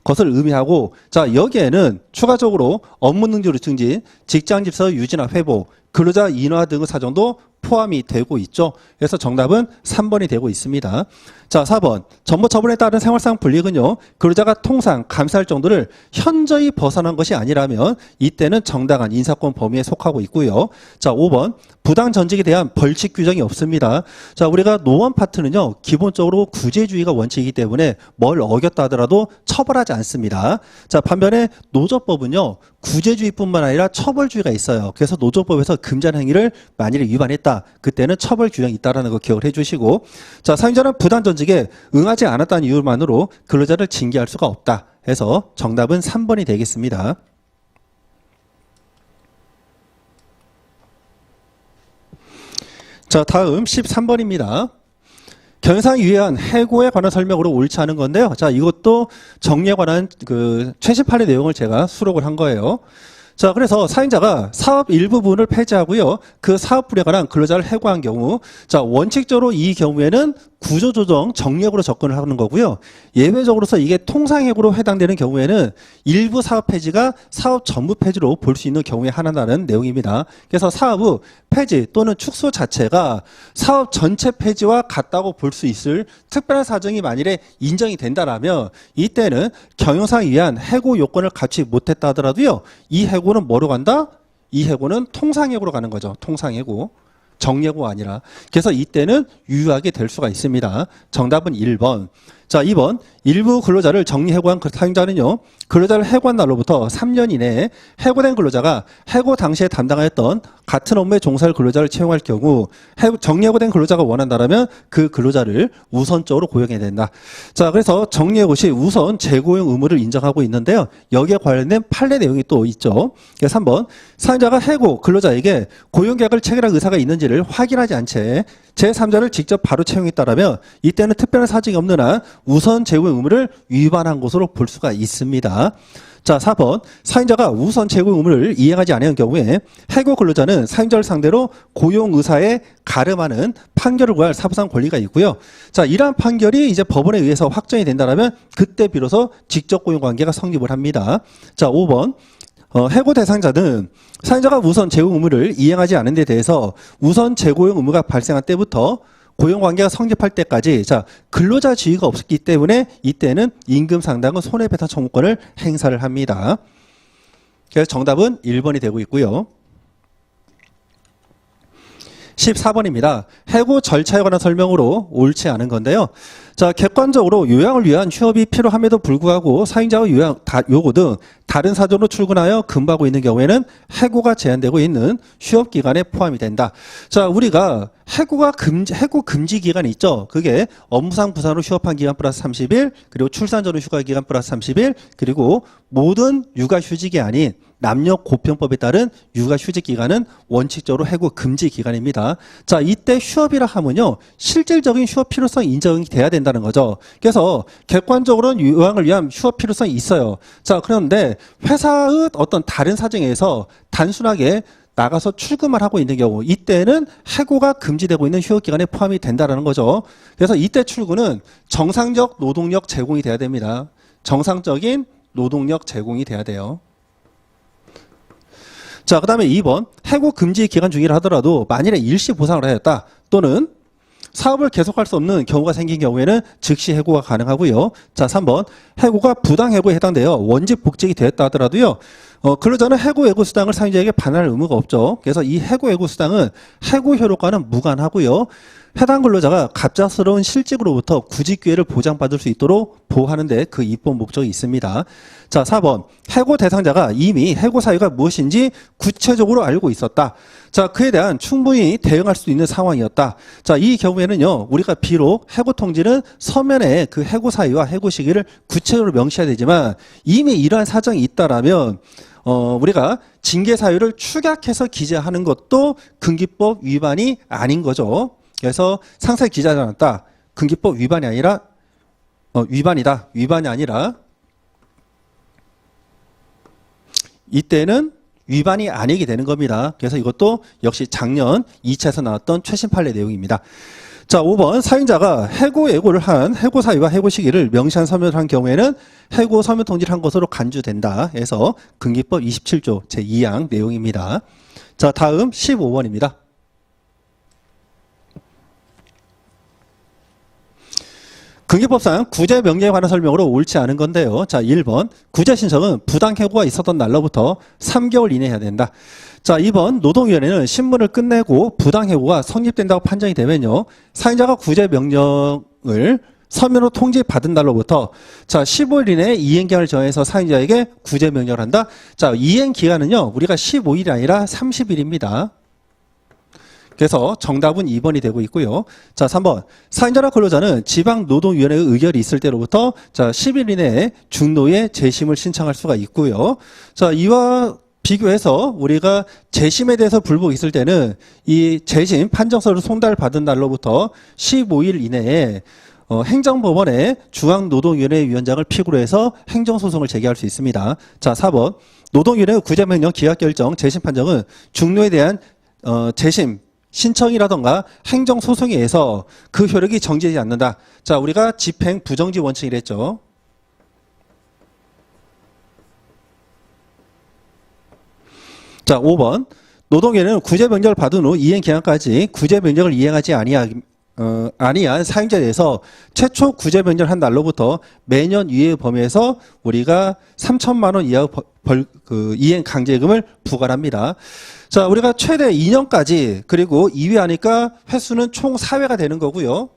것을 의미하고, 자, 여기에는 추가적으로 업무 능률의 증진, 직장 집서 유지나 회복, 근로자 인하 등의 사정도 포함이 되고 있죠. 그래서 정답은 3번이 되고 있습니다. 자, 4번. 전보 처분에 따른 생활상 불이익은요, 근로자가 통상 감수할 정도를 현저히 벗어난 것이 아니라면 이때는 정당한 인사권 범위에 속하고 있고요. 자, 5번. 부당 전직에 대한 벌칙 규정이 없습니다. 자, 우리가 노원 파트는요, 기본적으로 구제주의가 원칙이기 때문에 뭘 어겼다 하더라도 처벌하지 않습니다. 자, 반면에 노조법은요, 구제주의뿐만 아니라 처벌주의가 있어요. 그래서 노조법에서 금지하는 행위를 만일에 위반했다, 그때는 처벌 규정이 있다는 거 기억을 해주시고, 자, 사용자는 부당 전직에 응하지 않았다는 이유만으로 근로자를 징계할 수가 없다 해서 정답은 3번이 되겠습니다. 자, 다음 13번입니다. 경영상 유의한 해고에 관한 설명으로 옳지 않은 건데요. 자, 이것도 정리에 관한 그 최신판의 내용을 제가 수록을 한 거예요. 자, 그래서 사용자가 사업 일부분을 폐지하고요, 그 사업분에 관한 근로자를 해고한 경우, 자, 원칙적으로 이 경우에는 구조조정 정리해고로 접근을 하는 거고요. 예외적으로서 이게 통상해고로 해당되는 경우에는 일부 사업 폐지가 사업 전부 폐지로 볼 수 있는 경우에 하나라는 내용입니다. 그래서 사업의 폐지 또는 축소 자체가 사업 전체 폐지와 같다고 볼 수 있을 특별한 사정이 만일에 인정이 된다라면 이때는 경영상 위한 해고 요건을 갖추지 못했다 하더라도요, 이 해고는 뭐로 간다? 이 해고는 통상해고로 가는 거죠. 통상해고. 정예고가 아니라. 그래서 이때는 유효하게 될 수가 있습니다. 정답은 1번. 자, 2번. 일부 근로자를 정리해고한 사용자는요, 근로자를 해고한 날로부터 3년 이내에 해고된 근로자가 해고 당시에 담당하였던 같은 업무에 종사할 근로자를 채용할 경우 정리해고된 근로자가 원한다면 그 근로자를 우선적으로 고용해야 된다. 자, 그래서 정리해고 시 우선 재고용 의무를 인정하고 있는데요, 여기에 관련된 판례 내용이 또 있죠. 3번. 사용자가 해고 근로자에게 고용계약을 체결할 의사가 있는지를 확인하지 않은 채 제3자를 직접 바로 채용했다라면 이때는 특별한 사정이 없는 한 우선 재고용 의무를 위반한 것으로 볼 수가 있습니다. 자, 4번. 사용자가 우선 재고용 의무를 이행하지 않은 경우에 해고 근로자는 사용자를 상대로 고용 의사에 가름하는 판결을 구할 사부상 권리가 있고요. 자, 이러한 판결이 이제 법원에 의해서 확정이 된다면 그때 비로소 직접 고용 관계가 성립을 합니다. 자, 5번. 해고 대상자는 사용자가 우선 재고용 의무를 이행하지 않은 데 대해서 우선 재고용 의무가 발생한 때부터 고용관계가 성립할 때까지, 자, 근로자 지위가 없었기 때문에 이때는 임금 상당의 손해배상 청구권을 행사를 합니다. 그래서 정답은 1번이 되고 있고요. 14번입니다. 해고 절차에 관한 설명으로 옳지 않은 건데요. 자, 객관적으로 요양을 위한 휴업이 필요함에도 불구하고 사용자의 요구 등 다른 사정으로 출근하여 근무하고 있는 경우에는 해고가 제한되고 있는 휴업 기간에 포함이 된다. 자, 우리가 해고 금지 기간이 있죠. 그게 업무상 부상으로 휴업한 기간 플러스 30일, 그리고 출산 전후 휴가 기간 플러스 30일, 그리고 모든 육아 휴직이 아닌 남녀 고평법에 따른 육아 휴직 기간은 원칙적으로 해고 금지 기간입니다. 자, 이때 휴업이라 하면요, 실질적인 휴업 필요성이 인정이 돼야 된다는 거죠. 그래서 객관적으로는 요양을 위한 휴업 필요성이 있어요. 자, 그런데 회사의 어떤 다른 사정에서 단순하게 나가서 출근만 하고 있는 경우, 이때는 해고가 금지되고 있는 휴업기간에 포함이 된다는 거죠. 그래서 이때 출근은 정상적 노동력 제공이 돼야 됩니다. 정상적인 노동력 제공이 돼야 돼요. 자, 그 다음에 2번. 해고 금지 기간 중이라 하더라도 만일에 일시 보상을 하였다 또는 사업을 계속할 수 없는 경우가 생긴 경우에는 즉시 해고가 가능하고요. 자, 3번. 해고가 부당해고에 해당되어 원직 복직이 되었다 하더라도요, 근로자는 해고 예고 수당을 사용자에게 반환할 의무가 없죠. 그래서 이 해고 예고 수당은 해고 효력과는 무관하고요. 해당 근로자가 갑작스러운 실직으로부터 구직 기회를 보장받을 수 있도록 보호하는 데 그 입법 목적이 있습니다. 자, 4번. 해고 대상자가 이미 해고 사유가 무엇인지 구체적으로 알고 있었다. 자, 그에 대한 충분히 대응할 수 있는 상황이었다. 자, 이 경우에는요, 우리가 비록 해고 통지는 서면에 그 해고 사유와 해고 시기를 구체적으로 명시해야 되지만 이미 이러한 사정이 있다라면 우리가 징계 사유를 축약해서 기재하는 것도 금기법 위반이 아닌 거죠. 그래서 상세히 기재하지 않았다. 금기법 위반이 아니라 위반이다. 위반이 아니라 이때는 위반이 아니게 되는 겁니다. 그래서 이것도 역시 작년 2차에서 나왔던 최신 판례 내용입니다. 자, 5번 사인자가 해고 예고를 한 해고 사유와 해고 시기를 명시한 서면을 한 경우에는 해고 서면 통지를 한 것으로 간주된다. 해서 금기법 27조 제2항 내용입니다. 자, 다음 15번입니다. 금기법상 구제 명령에 관한 설명으로 옳지 않은 건데요. 자, 1번 구제 신청은 부당 해고가 있었던 날로부터 3개월 이내에 해야 된다. 자, 2번 노동위원회는 신문을 끝내고 부당 해고가 성립된다고 판정이 되면요, 사인자가 구제 명령을 서면으로 통지받은 날로부터 자 15일 이내에 이행기한을 정해서 사인자에게 구제 명령을 한다. 자, 이행기간은요 우리가 15일이 아니라 30일입니다. 그래서 정답은 2번이 되고 있고요. 자, 3번. 사인자나 근로자는 지방노동위원회의 의결이 있을 때로부터 자 10일 이내에 중노에 재심을 신청할 수가 있고요. 자, 이와 비교해서 우리가 재심에 대해서 불복이 있을 때는 이 재심 판정서를 송달받은 날로부터 15일 이내에 행정법원의 중앙노동위원회 위원장을 필요로 해서 행정소송을 제기할 수 있습니다. 자, 4번. 노동위원회의 구제명령 기각결정 재심 판정은 중노에 대한 재심 신청이라던가 행정소송에 의해서 그 효력이 정지되지 않는다. 자, 우리가 집행 부정지 원칙이랬죠. 자, 5번. 노동위원회는 구제명령을 받은 후 이행기한까지 구제명령을 이행하지 아니한 사용자에 대해서 최초 구제명령을 한 날로부터 매년 이해의 범위에서 우리가 3천만 원 이하의 이행 강제금을 부과합니다. 자, 우리가 최대 2년까지 그리고 2회 하니까 횟수는 총 4회가 되는 거고요.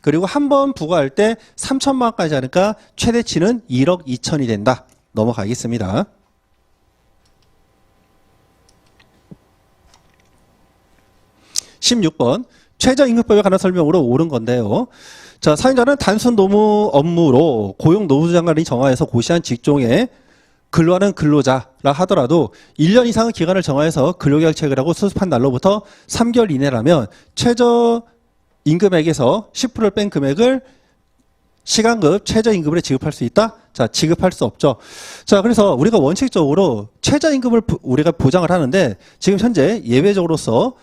그리고 한 번 부과할 때 3천만 원까지 하니까 최대치는 1억 2천이 된다. 넘어가겠습니다. (16번) 최저임금법에 관한 설명으로 옳은 건데요. 자, 사인자는 단순 노무 업무로 고용노동장관이 정하여서 고시한 직종에 근로하는 근로자라 하더라도 1년 이상의 기간을 정하여서 근로계약 체결하고 수습한 날로부터 3개월 이내라면 최저임금액에서 10%를 뺀 금액을 시간급 최저임금으로 지급할 수 있다? 자, 지급할 수 없죠. 자, 그래서 우리가 원칙적으로 최저임금을 우리가 보장을 하는데 지금 현재 예외적으로서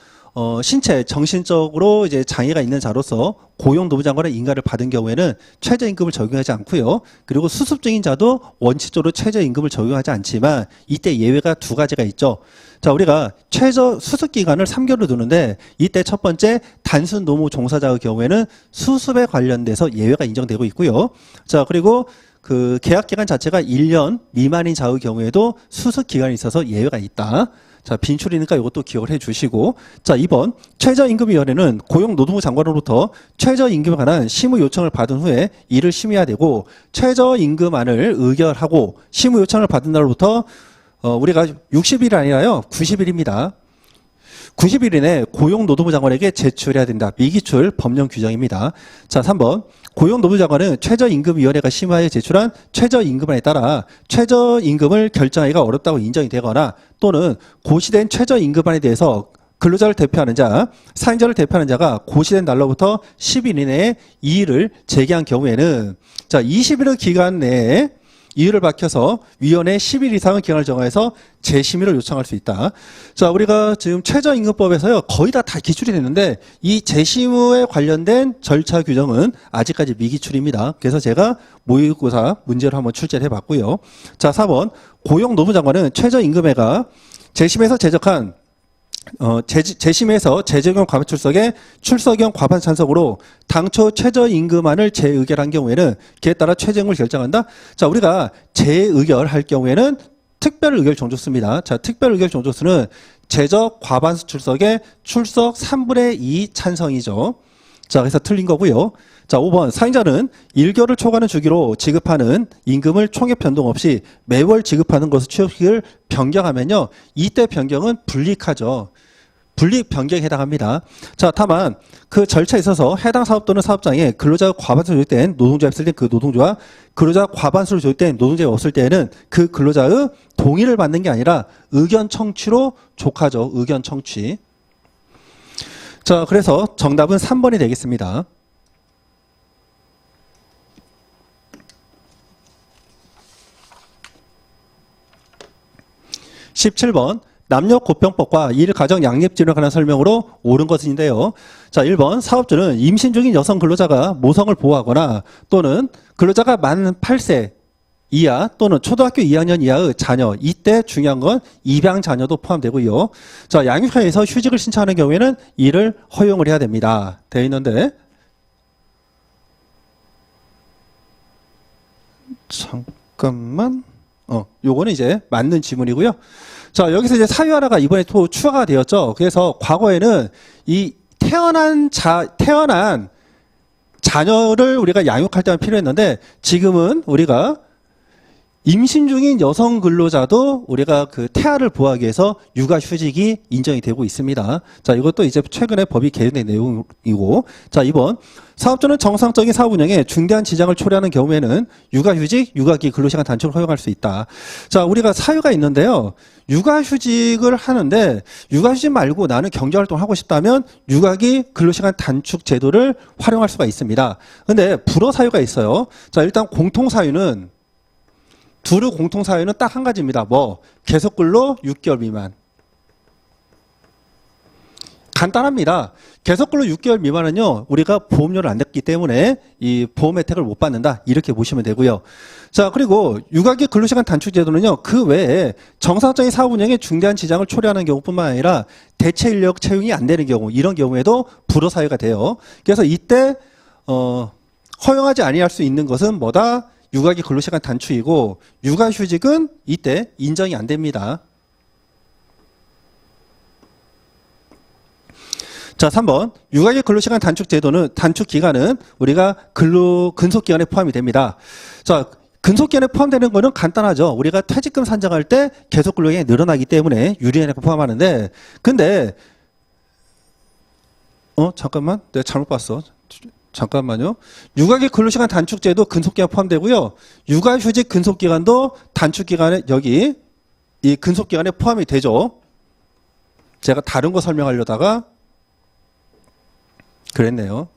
신체, 정신적으로 이제 장애가 있는 자로서 고용노동장관의 인가를 받은 경우에는 최저임금을 적용하지 않고요. 그리고 수습 중인 자도 원칙적으로 최저임금을 적용하지 않지만 이때 예외가 두 가지가 있죠. 자, 우리가 최저 수습 기간을 3개월로 두는데 이때 첫 번째 단순 노무 종사자의 경우에는 수습에 관련돼서 예외가 인정되고 있고요. 자, 그리고 그 계약 기간 자체가 1년 미만인 자의 경우에도 수습 기간이 있어서 예외가 있다. 자, 빈출이니까 이것도 기억을 해 주시고. 자, 2번. 최저임금위원회는 고용노동부 장관으로부터 최저임금에 관한 심의 요청을 받은 후에 이를 심의해야 되고, 최저임금안을 의결하고 심의 요청을 받은 날로부터 우리가 60일이 아니라요 90일입니다. 90일 이내 고용노동부 장관에게 제출해야 된다. 미기출 법령 규정입니다. 자, 3번. 고용노동부 장관은 최저임금위원회가 심의하여 제출한 최저임금안에 따라 최저임금을 결정하기가 어렵다고 인정이 되거나 또는 고시된 최저임금안에 대해서 근로자를 대표하는 자, 사인자를 대표하는 자가 고시된 날로부터 10일 이내에 이의를 제기한 경우에는 자, 20일의 기간 내에 이유를 밝혀서 위원회 10일 이상의 기간을 정하여서 재심의를 요청할 수 있다. 자, 우리가 지금 최저임금법에서요 거의 다 기출이 됐는데 이 재심의에 관련된 절차 규정은 아직까지 미기출입니다. 그래서 제가 모의고사 문제로 한번 출제를 해봤고요. 자, 4번 고용노동장관은 최저임금회가 재심에서 제적한 재심에서 재적용 과반 출석에 출석형 과반 찬석으로 당초 최저임금안을 재의결한 경우에는 그에 따라 최저임금을 결정한다. 자, 우리가 재의결할 경우에는 특별의결 종족수입니다. 자, 특별의결 종족수는 재적 과반수 출석에 출석 3분의 2 찬성이죠. 자, 그래서 틀린 거고요. 자, 5번 사인자는 1개월을 초과하는 주기로 지급하는 임금을 총액 변동 없이 매월 지급하는 것을 취업시기를 변경하면요. 이때 변경은 불이익하죠. 분리 변경에 해당합니다. 자, 다만 그 절차에 있어서 해당 사업 또는 사업장에 근로자가 과반수로 조직된 노동조합이 있을 때 그 노동조와 근로자가 과반수로 조직된 노동조합이 없을 때에는 그 근로자의 동의를 받는 게 아니라 의견 청취로 족하죠. 의견 청취. 자, 그래서 정답은 3번이 되겠습니다. 17번 남녀고병법과 일가정 양립지원에 관한 설명으로 옳은 것인데요. 자, 1번 사업주는 임신 중인 여성 근로자가 모성을 보호하거나 또는 근로자가 만 8세 이하 또는 초등학교 2학년 이하의 자녀, 이때 중요한 건 입양 자녀도 포함되고요. 자, 양육하에서 휴직을 신청하는 경우에는 이를 허용을 해야 됩니다. 되어 있는데 잠깐만. 요거는 이제 맞는 지문이고요. 자, 여기서 이제 사유하나가 이번에 또 추가가 되었죠. 그래서 과거에는 이 태어난 자녀를 우리가 양육할 때만 필요했는데 지금은 우리가 임신 중인 여성 근로자도 우리가 그 태아를 보호하기 위해서 육아휴직이 인정이 되고 있습니다. 자, 이것도 이제 최근에 법이 개정된 내용이고, 자, 2번 사업주는 정상적인 사업 운영에 중대한 지장을 초래하는 경우에는 육아휴직, 육아기 근로시간 단축을 허용할 수 있다. 자, 우리가 사유가 있는데요. 육아휴직을 하는데 육아휴직 말고 나는 경제활동을 하고 싶다면 육아기 근로시간 단축 제도를 활용할 수가 있습니다. 근데 불어 사유가 있어요. 자, 일단 공통 사유는 둘의 공통 사유는 딱 한 가지입니다. 계속 근로 6개월 미만. 간단합니다. 계속 근로 6개월 미만은요, 우리가 보험료를 안 냈기 때문에 이 보험 혜택을 못 받는다. 이렇게 보시면 되고요. 자, 그리고 육아기 근로시간 단축 제도는요, 그 외에 정상적인 사업 운영에 중대한 지장을 초래하는 경우뿐만 아니라 대체 인력 채용이 안 되는 경우, 이런 경우에도 불어 사유가 돼요. 그래서 이때 허용하지 아니할 수 있는 것은 뭐다? 육아기 근로시간 단축이고 육아휴직은 이때 인정이 안 됩니다. 자, 3번 육아기 근로시간 단축 제도는 단축 기간은 우리가 근속 기간에 포함이 됩니다. 자, 근속 기간에 포함되는 거는 간단하죠. 우리가 퇴직금 산정할 때 계속 근로기간이 늘어나기 때문에 유리하게 포함하는데, 근데 잠깐만, 내가 잘못 봤어. 잠깐만요. 육아기 근로시간 단축제도 근속기간 포함되고요. 육아휴직 근속기간도 단축기간에 여기 이 근속기간에 포함이 되죠. 제가 다른 거 설명하려다가 그랬네요.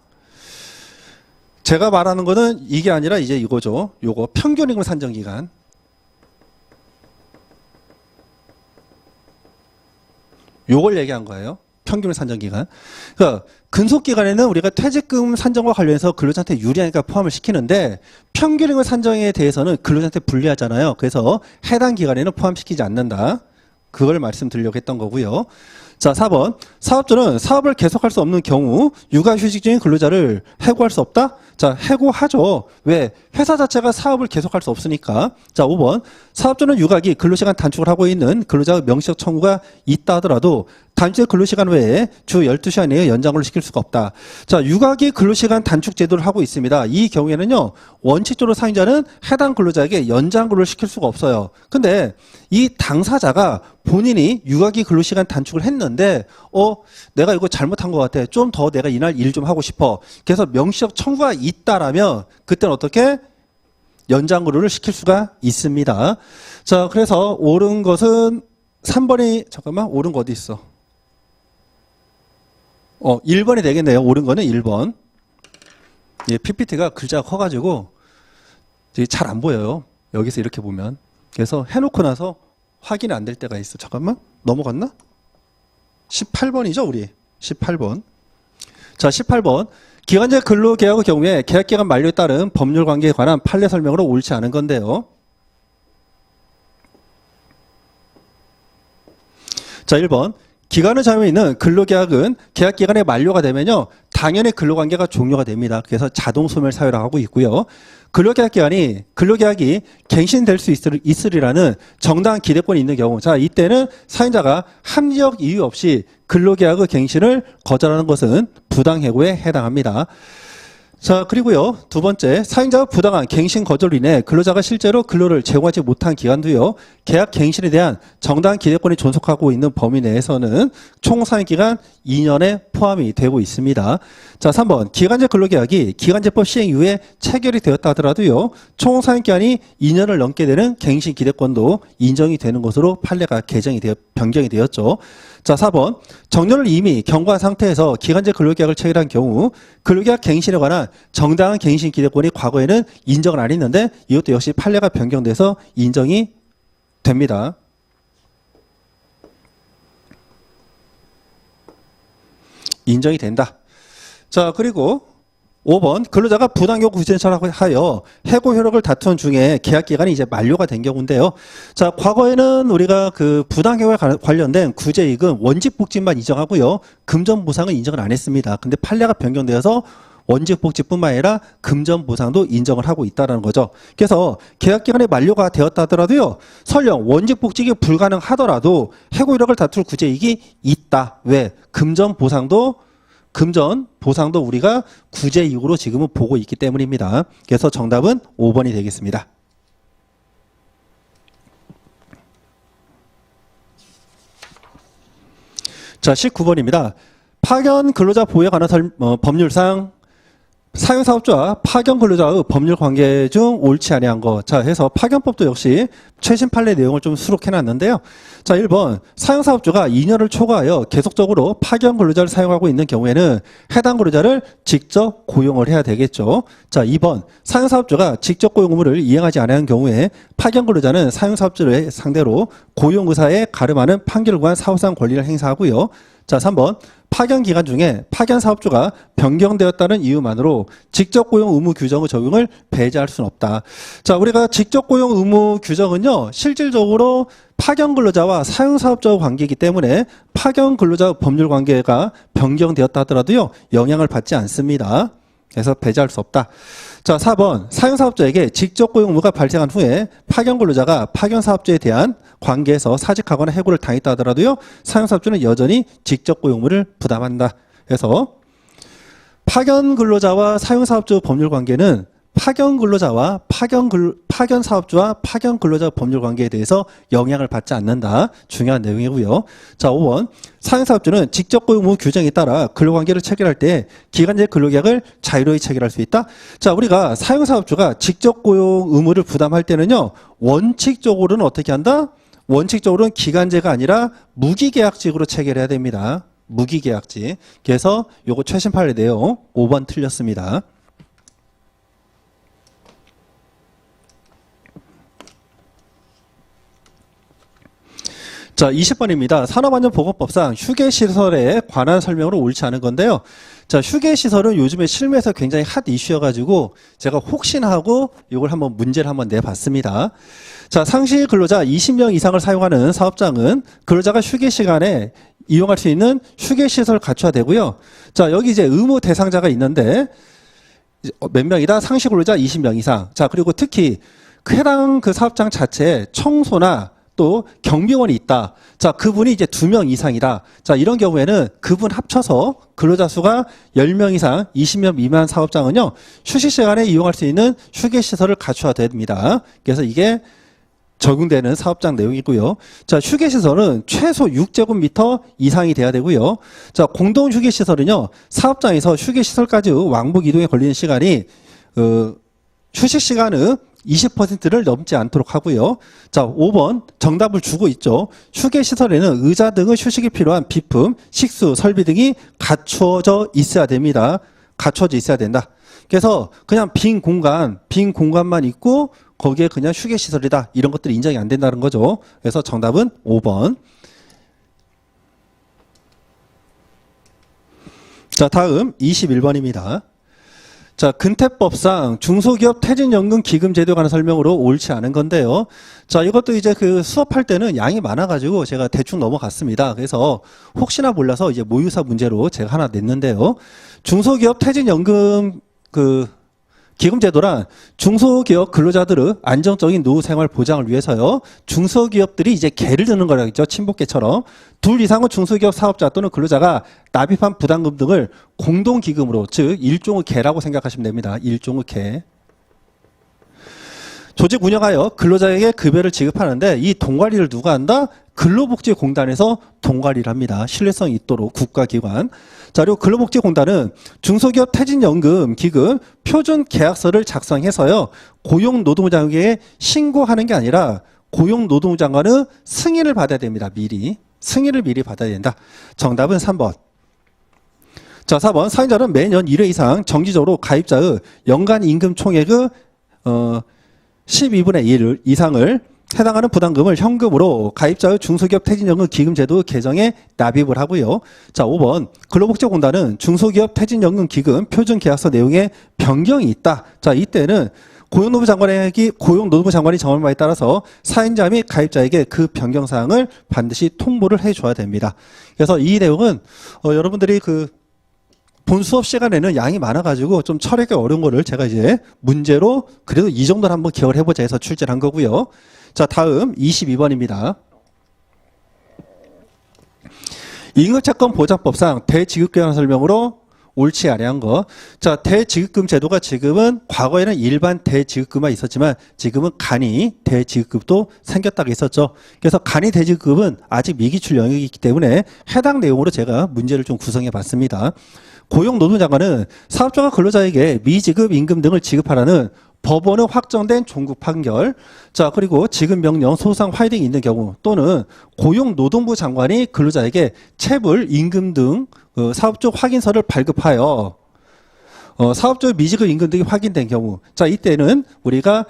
제가 말하는 거는 이게 아니라 이제 이거죠. 요거 평균임금 산정기간. 요걸 얘기한 거예요. 평균 산정기간. 그러니까 근속기간에는 우리가 퇴직금 산정과 관련해서 근로자한테 유리하니까 포함을 시키는데 평균임금 산정에 대해서는 근로자한테 불리하잖아요. 그래서 해당 기간에는 포함시키지 않는다. 그걸 말씀드리려고 했던 거고요. 자, 4번. 사업주는 사업을 계속할 수 없는 경우 육아휴직 중인 근로자를 해고할 수 없다? 자, 해고하죠. 왜? 회사 자체가 사업을 계속할 수 없으니까. 자, 5번. 사업주는 육아기 근로시간 단축을 하고 있는 근로자의 명시적 청구가 있다 하더라도 단축 근로시간 외에 주 12시간 내에 연장을 시킬 수가 없다. 자, 육아기 근로시간 단축 제도를 하고 있습니다. 이 경우에는요, 원칙적으로 사용자는 해당 근로자에게 연장 근로를 시킬 수가 없어요. 근데 이 당사자가 본인이 육아기 근로시간 단축을 했는데, 내가 이거 잘못한 것 같아. 좀 더 내가 이날 일 좀 하고 싶어. 그래서 명시적 청구가 있다라면, 그때는 어떻게? 연장 근로를 시킬 수가 있습니다. 자, 그래서 옳은 것은 3번이, 잠깐만, 옳은 거 어디 있어? 1번이 되겠네요. 옳은 거는 1번. 예, PPT가 글자가 커가지고 잘 안 보여요. 여기서 이렇게 보면. 그래서 해놓고 나서 확인이 안 될 때가 있어. 잠깐만. 넘어갔나? 18번이죠, 우리. 18번. 자, 18번. 기간제 근로계약의 경우에 계약기간 만료에 따른 법률 관계에 관한 판례 설명으로 옳지 않은 건데요. 자, 1번. 기간을 잠에 있는 근로계약은 계약기간의 만료가 되면요, 당연히 근로관계가 종료가 됩니다. 그래서 자동 소멸 사유라고 하고 있고요. 근로계약이 갱신될 수 있으리라는 정당한 기대권이 있는 경우, 자, 이때는 사용자가 합리적 이유 없이 근로계약의 갱신을 거절하는 것은 부당해고에 해당합니다. 자, 그리고요, 두 번째, 사용자가 부당한 갱신 거절로 인해 근로자가 실제로 근로를 제공하지 못한 기간도요, 계약 갱신에 대한 정당한 기대권이 존속하고 있는 범위 내에서는 총 사용기간 2년에 포함이 되고 있습니다. 자, 3번, 기간제 근로계약이 기간제법 시행 이후에 체결이 되었다 하더라도요, 총 사용기간이 2년을 넘게 되는 갱신 기대권도 인정이 되는 것으로 판례가 변경이 되었죠. 자, 4번, 정년을 이미 경과한 상태에서 기간제 근로계약을 체결한 경우 근로계약 갱신에 관한 정당한 갱신 기대권이 과거에는 인정을 안 했는데 이것도 역시 판례가 변경돼서 인정이 됩니다. 인정이 된다. 자, 그리고 5번, 근로자가 부당 요구 구제처라고 하여 해고 효력을 다툰 중에 계약 기간이 이제 만료가 된 경우인데요. 자, 과거에는 우리가 그 부당 해고에 관련된 구제이익은 원직 복지만 인정하고요, 금전 보상은 인정을 안 했습니다. 근데 판례가 변경되어서 원직 복지뿐만 아니라 금전 보상도 인정을 하고 있다는 거죠. 그래서 계약 기간이 만료가 되었다 하더라도요, 설령 원직 복직이 불가능하더라도 해고 효력을 다툴 구제이익이 있다. 왜? 금전 보상도 우리가 구제이익으로 지금은 보고 있기 때문입니다. 그래서 정답은 5번이 되겠습니다. 자, 19번입니다. 파견 근로자 보호에 관한 법률상 사용사업자와 파견 근로자의 법률 관계 중 옳지 아니한 것. 자, 해서 파견법도 역시 최신 판례 내용을 좀 수록해 놨는데요. 자, 1번, 사용사업주가 2년을 초과하여 계속적으로 파견 근로자를 사용하고 있는 경우에는 해당 근로자를 직접 고용을 해야 되겠죠. 자, 2번, 사용사업주가 직접 고용 의무를 이행하지 않은 경우에 파견 근로자는 사용사업주를 상대로 고용 의사에 가름하는 판결을 구한 사후상 권리를 행사하고요. 자, 3번, 파견 기간 중에 파견 사업주가 변경되었다는 이유만으로 직접 고용 의무 규정의 적용을 배제할 수는 없다. 자, 우리가 직접 고용 의무 규정은요, 실질적으로 파견 근로자와 사용 사업자의 관계이기 때문에 파견 근로자 법률 관계가 변경되었다 하더라도요, 영향을 받지 않습니다. 그래서 배제할 수 없다. 자, 4번, 사용사업자에게 직접 고용 의무가 발생한 후에 파견 근로자가 파견 사업자에 대한 관계에서 사직하거나 해고를 당했다 하더라도요, 사용사업주는 여전히 직접 고용 의무를 부담한다. 그래서 파견 근로자와 사용사업주 법률 관계는 파견 근로자와 파견 사업주와 파견 근로자 법률 관계에 대해서 영향을 받지 않는다. 중요한 내용이고요. 자, 5번. 사용사업주는 직접 고용 의무 규정에 따라 근로관계를 체결할 때 기간제 근로계약을 자유로이 체결할 수 있다. 자, 우리가 사용사업주가 직접 고용 의무를 부담할 때는요, 원칙적으로는 어떻게 한다? 원칙적으로는 기간제가 아니라 무기계약직으로 체결해야 됩니다. 무기계약직. 그래서 요거 최신 판례 내용 5번 틀렸습니다. 자, 20번입니다. 산업안전보건법상 휴게시설에 관한 설명으로 옳지 않은 건데요. 자, 휴게시설은 요즘에 실무에서 굉장히 핫 이슈여가지고 제가 혹시나 하고 이걸 한번 문제를 한번 내봤습니다. 자, 상시 근로자 20명 이상을 사용하는 사업장은 근로자가 휴게 시간에 이용할 수 있는 휴게시설을 갖춰야 되고요. 자, 여기 이제 의무 대상자가 있는데 몇 명이다? 상시 근로자 20명 이상. 자, 그리고 특히 해당 그 사업장 자체에 청소나 또 경비원이 있다. 자, 그분이 이제 2명 이상이다. 자, 이런 경우에는 그분 합쳐서 근로자 수가 10명 이상 20명 미만 사업장은요, 휴식 시간에 이용할 수 있는 휴게시설을 갖춰야 됩니다. 그래서 이게 적용되는 사업장 내용이고요. 자, 휴게시설은 최소 6제곱미터 이상이 돼야 되고요. 자, 공동 휴게시설은요, 사업장에서 휴게시설까지 왕복 이동에 걸리는 시간이 휴식 시간은 20%를 넘지 않도록 하고요. 자, 5번 정답을 주고 있죠. 휴게시설에는 의자 등의 휴식이 필요한 비품, 식수, 설비 등이 갖춰져 있어야 됩니다. 갖춰져 있어야 된다. 그래서 그냥 빈 공간만 있고 거기에 그냥 휴게시설이다. 이런 것들이 인정이 안 된다는 거죠. 그래서 정답은 5번. 자, 다음 21번입니다. 자, 근태법상 중소기업 퇴직연금 기금 제도에 관한 설명으로 옳지 않은 건데요. 자, 이것도 이제 그 수업할 때는 양이 많아가지고 제가 대충 넘어갔습니다. 그래서 혹시나 몰라서 이제 모의고사 문제로 제가 하나 냈는데요. 중소기업 퇴직연금 기금제도란 중소기업 근로자들의 안정적인 노후 생활 보장을 위해서요. 중소기업들이 이제 개를 드는 거라겠죠. 친복계처럼. 둘 이상의 중소기업 사업자 또는 근로자가 납입한 부담금 등을 공동기금으로, 즉 일종의 개라고 생각하시면 됩니다. 일종의 개. 조직 운영하여 근로자에게 급여를 지급하는데 이 동관리를 누가 한다? 근로복지공단에서 동관리를 합니다. 신뢰성이 있도록 국가기관. 자, 그리고 근로복지공단은 중소기업 퇴직연금 기금 표준 계약서를 작성해서요. 고용노동부장관에게 신고하는 게 아니라 고용노동부장관의 승인을 받아야 됩니다. 미리. 승인을 미리 받아야 된다. 정답은 3번. 자, 4번. 사용자는 매년 1회 이상 정기적으로 가입자의 연간 임금 총액의 12분의 1 이상을 해당하는 부담금을 현금으로 가입자의 중소기업 퇴직연금 기금제도 개정에 납입을 하고요. 자, 5번. 근로복지공단은 중소기업 퇴직연금 기금 표준 계약서 내용에 변경이 있다. 자, 이때는 고용노동부 장관이 정한 바에 따라서 사용자 및 가입자에게 그 변경 사항을 반드시 통보를 해줘야 됩니다. 그래서 이 내용은 여러분들이 본 수업 시간에는 양이 많아가지고 좀 처리하기 어려운 거를 제가 이제 문제로 그래도 이 정도는 한번 기억을 해보자 해서 출제를 한 거고요. 자, 다음 22번입니다. 임금채권 보장법상 대지급금 설명으로 옳지 아니한 거. 자, 대지급금 제도가 지금은 과거에는 일반 대지급금만 있었지만 지금은 간이 대지급금도 생겼다고 했었죠. 그래서 간이 대지급금은 아직 미기출 영역이기 때문에 해당 내용으로 제가 문제를 좀 구성해 봤습니다. 고용노동장관은 사업자가 근로자에게 미지급 임금 등을 지급하라는 법원의 확정된 종국 판결, 자, 그리고 지급 명령, 소상 화해 등이 있는 경우 또는 고용노동부 장관이 근로자에게 체불, 임금 등 사업적 확인서를 발급하여 사업적 미지급 임금 등이 확인된 경우, 자, 이때는 우리가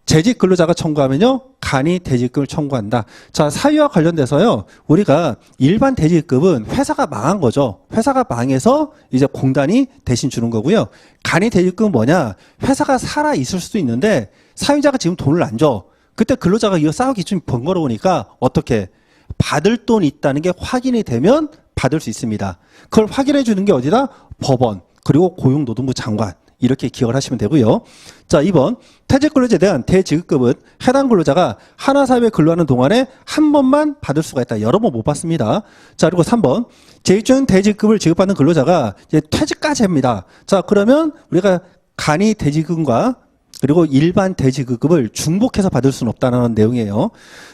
재직 근로자가 청구하면요, 간이 대지급금을 청구한다. 자, 사유와 관련돼서요, 우리가 일반 대지급금은 회사가 망한 거죠. 회사가 망해서 이제 공단이 대신 주는 거고요. 간이 대지급금은 뭐냐? 회사가 살아 있을 수도 있는데 사유자가 지금 돈을 안 줘. 그때 근로자가 이거 싸우기 좀 번거로우니까 어떻게 받을 돈이 있다는 게 확인이 되면 받을 수 있습니다. 그걸 확인해 주는 게 어디다? 법원, 그리고 고용노동부 장관. 이렇게 기억을 하시면 되고요. 자, 2번. 퇴직근로제에 대한 대지급금은 해당 근로자가 하나사업에 근로하는 동안에 한 번만 받을 수가 있다. 여러 번 못 받습니다. 자, 그리고 3번. 재직중 대지급을 지급받는 근로자가 이제 퇴직까지 합니다. 자, 그러면 우리가 간이 대지급금과 그리고 일반 대지급금을 중복해서 받을 수는 없다는 내용이에요.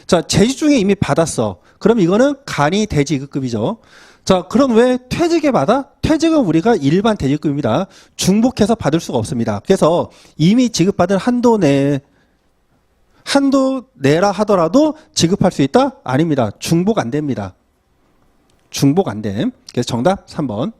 자, 재직 중에 이미 받았어. 그럼 이거는 간이 대지급금이죠. 자, 그럼 왜 퇴직에 받아? 퇴직은 우리가 일반 대지급입니다. 중복해서 받을 수가 없습니다. 그래서 이미 지급받은 한도 내라 하더라도 지급할 수 있다? 아닙니다. 중복 안 됩니다. 중복 안 됨. 그래서 정답 3번.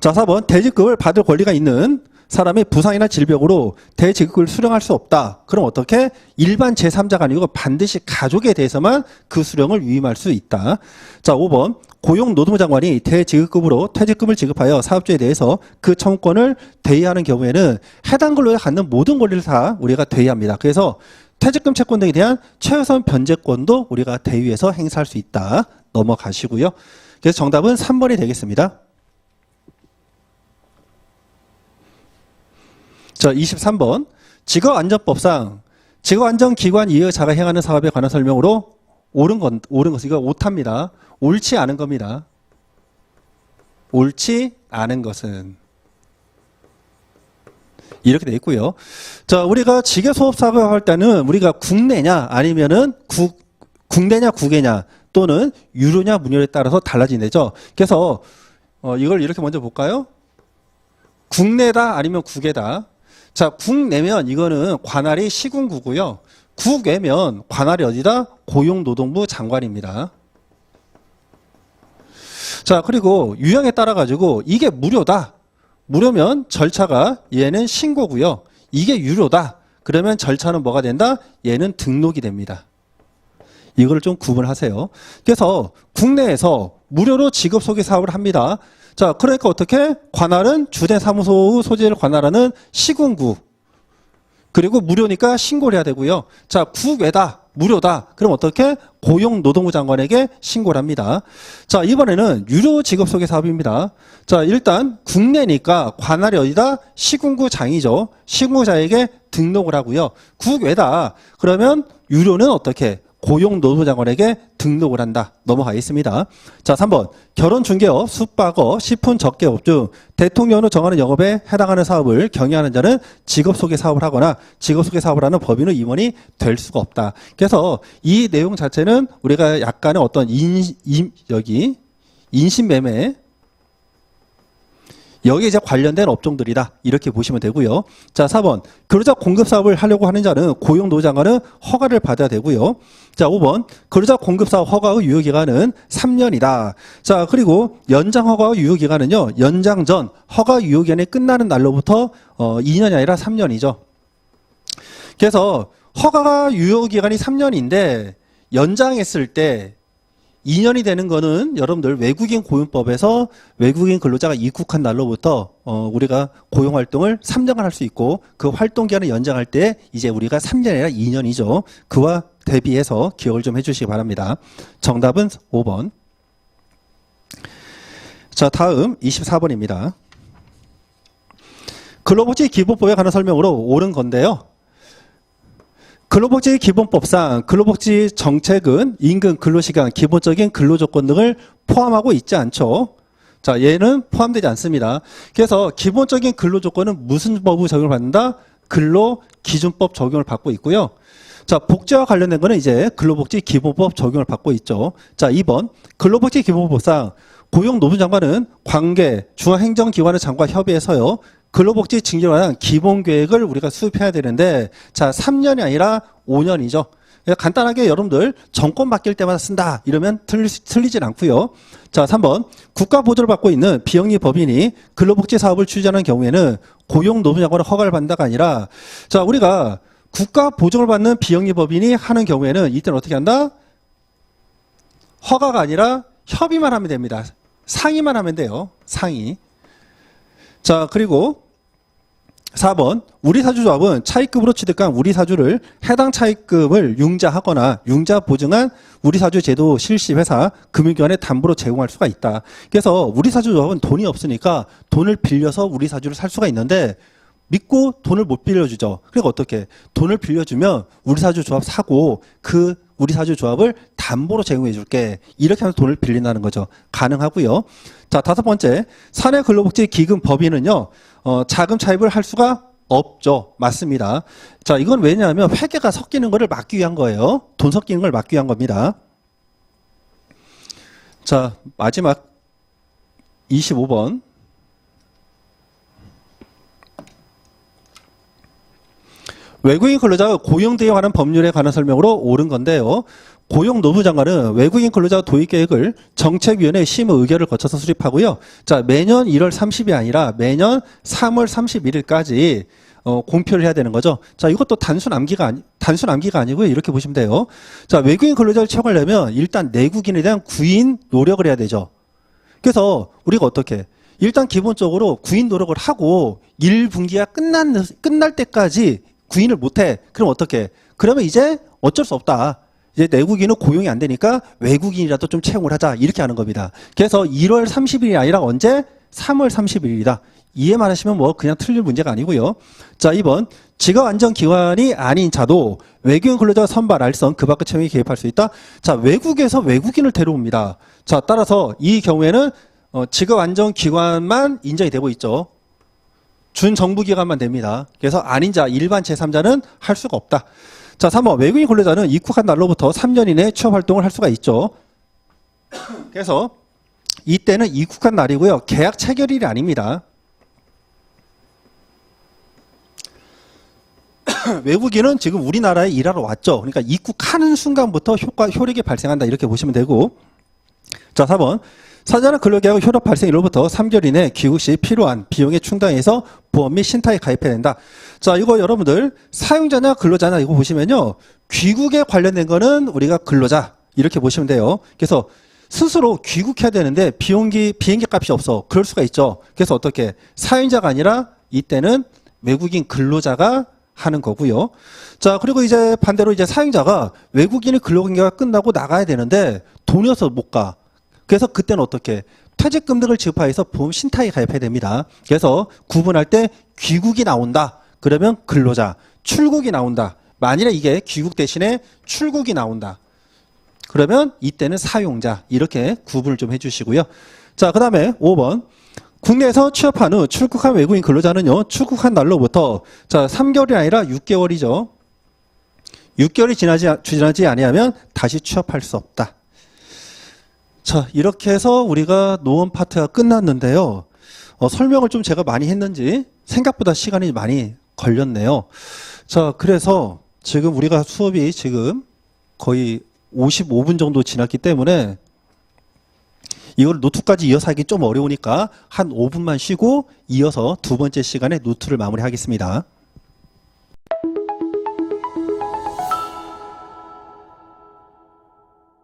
자, 4번. 대지급을 받을 권리가 있는 사람이 부상이나 질병으로 대지급을 수령할 수 없다. 그럼 어떻게? 일반 제3자가 아니고 반드시 가족에 대해서만 그 수령을 위임할 수 있다. 자, 5번. 고용노동부 장관이 대지급금으로 퇴직금을 지급하여 사업주에 대해서 그 청구권을 대의하는 경우에는 해당 근로에 갖는 모든 권리를 다 우리가 대의합니다. 그래서 퇴직금 채권 등에 대한 최우선 변제권도 우리가 대의해서 행사할 수 있다. 넘어가시고요. 그래서 정답은 3번이 되겠습니다. 자, 23번. 직업안전법상 직업안전기관 이해자가 행하는 사업에 관한 설명으로 옳은 것은 이거 오타입니다. 옳지 않은 겁니다. 옳지 않은 것은 이렇게 돼 있고요. 자, 우리가 직계소업 사업을 할 때는 우리가 국내냐 아니면은 국내냐 국외냐 또는 유료냐 무료에 따라서 달라지죠. 그래서 이걸 이렇게 먼저 볼까요? 국내다 아니면 국외다. 자, 국내면 이거는 관할이 시군구고요. 국외면 관할이 어디다? 고용노동부 장관입니다. 자, 그리고 유형에 따라 가지고 이게 무료다. 무료면 절차가 얘는 신고고요. 이게 유료다. 그러면 절차는 뭐가 된다? 얘는 등록이 됩니다. 이거를 좀 구분하세요. 그래서 국내에서 무료로 직업 소개 사업을 합니다. 자, 그러니까 어떻게? 관할은 주된 사무소의 소재를 관할하는 시군구. 그리고 무료니까 신고를 해야 되고요. 자, 국외다. 무료다. 그럼 어떻게? 고용노동부 장관에게 신고를 합니다. 자, 이번에는 유료 직업 소개 사업입니다. 자, 일단 국내니까 관할이 어디다? 시군구장이죠. 시군구장에게 등록을 하고요. 국외다. 그러면 유료는 어떻게? 고용노동부 장관에게 등록을 한다. 넘어가겠습니다. 자, 3번. 결혼중개업, 숙박업, 식품접객업 중 대통령으로 정하는 영업에 해당하는 사업을 경영하는 자는 직업소개 사업을 하거나 직업소개 사업을 하는 법인의 임원이 될 수가 없다. 그래서 이 내용 자체는 우리가 약간의 어떤 인신매매 여기에 이제 관련된 업종들이다. 이렇게 보시면 되고요. 자, 4번. 근로자 공급 사업을 하려고 하는 자는 고용노동부 장관은 허가를 받아야 되고요. 자, 5번. 근로자 공급 사업 허가의 유효기간은 3년이다. 자, 그리고 연장 허가의 유효기간은요. 연장 전 허가 유효기간이 끝나는 날로부터 2년이 아니라 3년이죠. 그래서 허가가 유효기간이 3년인데 연장했을 때 2년이 되는 거는 여러분들 외국인 고용법에서 외국인 근로자가 입국한 날로부터 우리가 고용 활동을 3년간 할 수 있고 그 활동 기간을 연장할 때 이제 우리가 3년이 아니라 2년이죠. 그와 대비해서 기억을 좀 해주시기 바랍니다. 정답은 5번. 자, 다음 24번입니다. 근로복지 기본법에 관한 설명으로 옳은 건데요. 근로복지 기본법상 근로복지 정책은 임금, 근로시간, 기본적인 근로조건 등을 포함하고 있지 않죠. 자, 얘는 포함되지 않습니다. 그래서 기본적인 근로조건은 무슨 법을 적용을 받는다? 근로기준법 적용을 받고 있고요. 자, 복지와 관련된 거는 이제 근로복지 기본법 적용을 받고 있죠. 자, 2번. 근로복지 기본법상 고용노동부 장관은 관계, 중앙행정기관의 장과 협의해서요. 근로복지 증진에 관한 기본계획을 우리가 수립해야 되는데 자 3년이 아니라 5년이죠. 간단하게 여러분들 정권 바뀔 때마다 쓴다 이러면 틀리진 않고요. 자 3번 국가 보조를 받고 있는 비영리 법인이 근로복지 사업을 추진하는 경우에는 고용노동부 장관의 허가를 받는다가 아니라 자 우리가 국가 보조를 받는 비영리 법인이 하는 경우에는 이때는 어떻게 한다? 허가가 아니라 협의만 하면 됩니다. 상의만 하면 돼요. 상의. 자, 그리고 4번. 우리사주조합은 차입급으로 취득한 우리사주를 해당 차입금을 융자하거나 융자 보증한 우리사주 제도 실시 회사 금융기관에 담보로 제공할 수가 있다. 그래서 우리사주조합은 돈이 없으니까 돈을 빌려서 우리사주를 살 수가 있는데 믿고 돈을 못 빌려주죠. 그리고 어떻게? 돈을 빌려주면 우리사주조합 사고 그 우리사주조합을 담보로 제공해 줄게. 이렇게 하면 돈을 빌린다는 거죠. 가능하고요. 자, 5번째. 사내근로복지기금 법인은요. 자금 차입을 할 수가 없죠. 맞습니다. 자, 이건 왜냐하면 회계가 섞이는 것을 막기 위한 거예요. 돈 섞이는 걸 막기 위한 겁니다. 자, 마지막 25번. 외국인 근로자가 고용대에 관한 법률에 관한 설명으로 옳은 건데요. 고용노동부 장관은 외국인 근로자 도입 계획을 정책위원회 심의 의결을 거쳐서 수립하고요. 자, 매년 1월 30일이 아니라 매년 3월 31일까지 공표를 해야 되는 거죠. 자, 이것도 단순 암기가 아니고요. 이렇게 보시면 돼요. 자, 외국인 근로자를 채용하려면 일단 내국인에 대한 구인 노력을 해야 되죠. 그래서 우리가 어떻게? 일단 기본적으로 구인 노력을 하고 1분기가 끝날 때까지 구인을 못해. 그럼 어떻게? 그러면 이제 어쩔 수 없다. 이제 내국인은 고용이 안 되니까 외국인이라도 좀 채용을 하자. 이렇게 하는 겁니다. 그래서 1월 30일이 아니라 언제? 3월 30일이다. 이해만 하시면 뭐 그냥 틀릴 문제가 아니고요. 자, 2번. 직업안정기관이 아닌 자도 외국인 근로자 선발, 알선, 그 밖의 채용에 개입할 수 있다. 자, 외국에서 외국인을 데려옵니다. 자, 따라서 이 경우에는 직업안정기관만 인정이 되고 있죠. 준정부기관만 됩니다. 그래서 아닌 자, 일반 제3자는 할 수가 없다. 자, 3번. 외국인 근로자는 입국한 날로부터 3년 이내 취업활동을 할 수가 있죠. 그래서 이때는 입국한 날이고요. 계약 체결일이 아닙니다. 외국인은 지금 우리나라에 일하러 왔죠. 그러니까 입국하는 순간부터 효력이 발생한다. 이렇게 보시면 되고. 자, 4번. 사전화 근로계약 효력 발생일로부터 3개월 이내 귀국 시 필요한 비용에 충당해서 보험 및 신탁에 가입해야 된다. 자, 이거 여러분들 사용자냐 근로자냐 이거 보시면요. 귀국에 관련된 거는 우리가 근로자 이렇게 보시면 돼요. 그래서 스스로 귀국해야 되는데 비행기 값이 없어. 그럴 수가 있죠. 그래서 어떻게? 사용자가 아니라 이때는 외국인 근로자가 하는 거고요. 자, 그리고 이제 반대로 이제 사용자가 외국인의 근로관계가 끝나고 나가야 되는데 돈이 없어서 못 가. 그래서 그때는 어떻게? 퇴직금 등을 지급하여서 보험 신탁에 가입해야 됩니다. 그래서 구분할 때 귀국이 나온다. 그러면 근로자. 출국이 나온다. 만일에 이게 귀국 대신에 출국이 나온다. 그러면 이때는 사용자. 이렇게 구분을 좀 해주시고요. 자, 그 다음에 5번. 국내에서 취업한 후 출국한 외국인 근로자는요, 출국한 날로부터, 자, 3개월이 아니라 6개월이죠. 6개월이 지나지 아니하면 다시 취업할 수 없다. 자, 이렇게 해서 우리가 노원 파트가 끝났는데요. 설명을 좀 제가 많이 했는지 생각보다 시간이 많이 걸렸네요. 자, 그래서 지금 우리가 수업이 지금 거의 55분 정도 지났기 때문에 이걸 노트까지 이어서 하기 좀 어려우니까 한 5분만 쉬고 이어서 두 번째 시간에 노트를 마무리하겠습니다.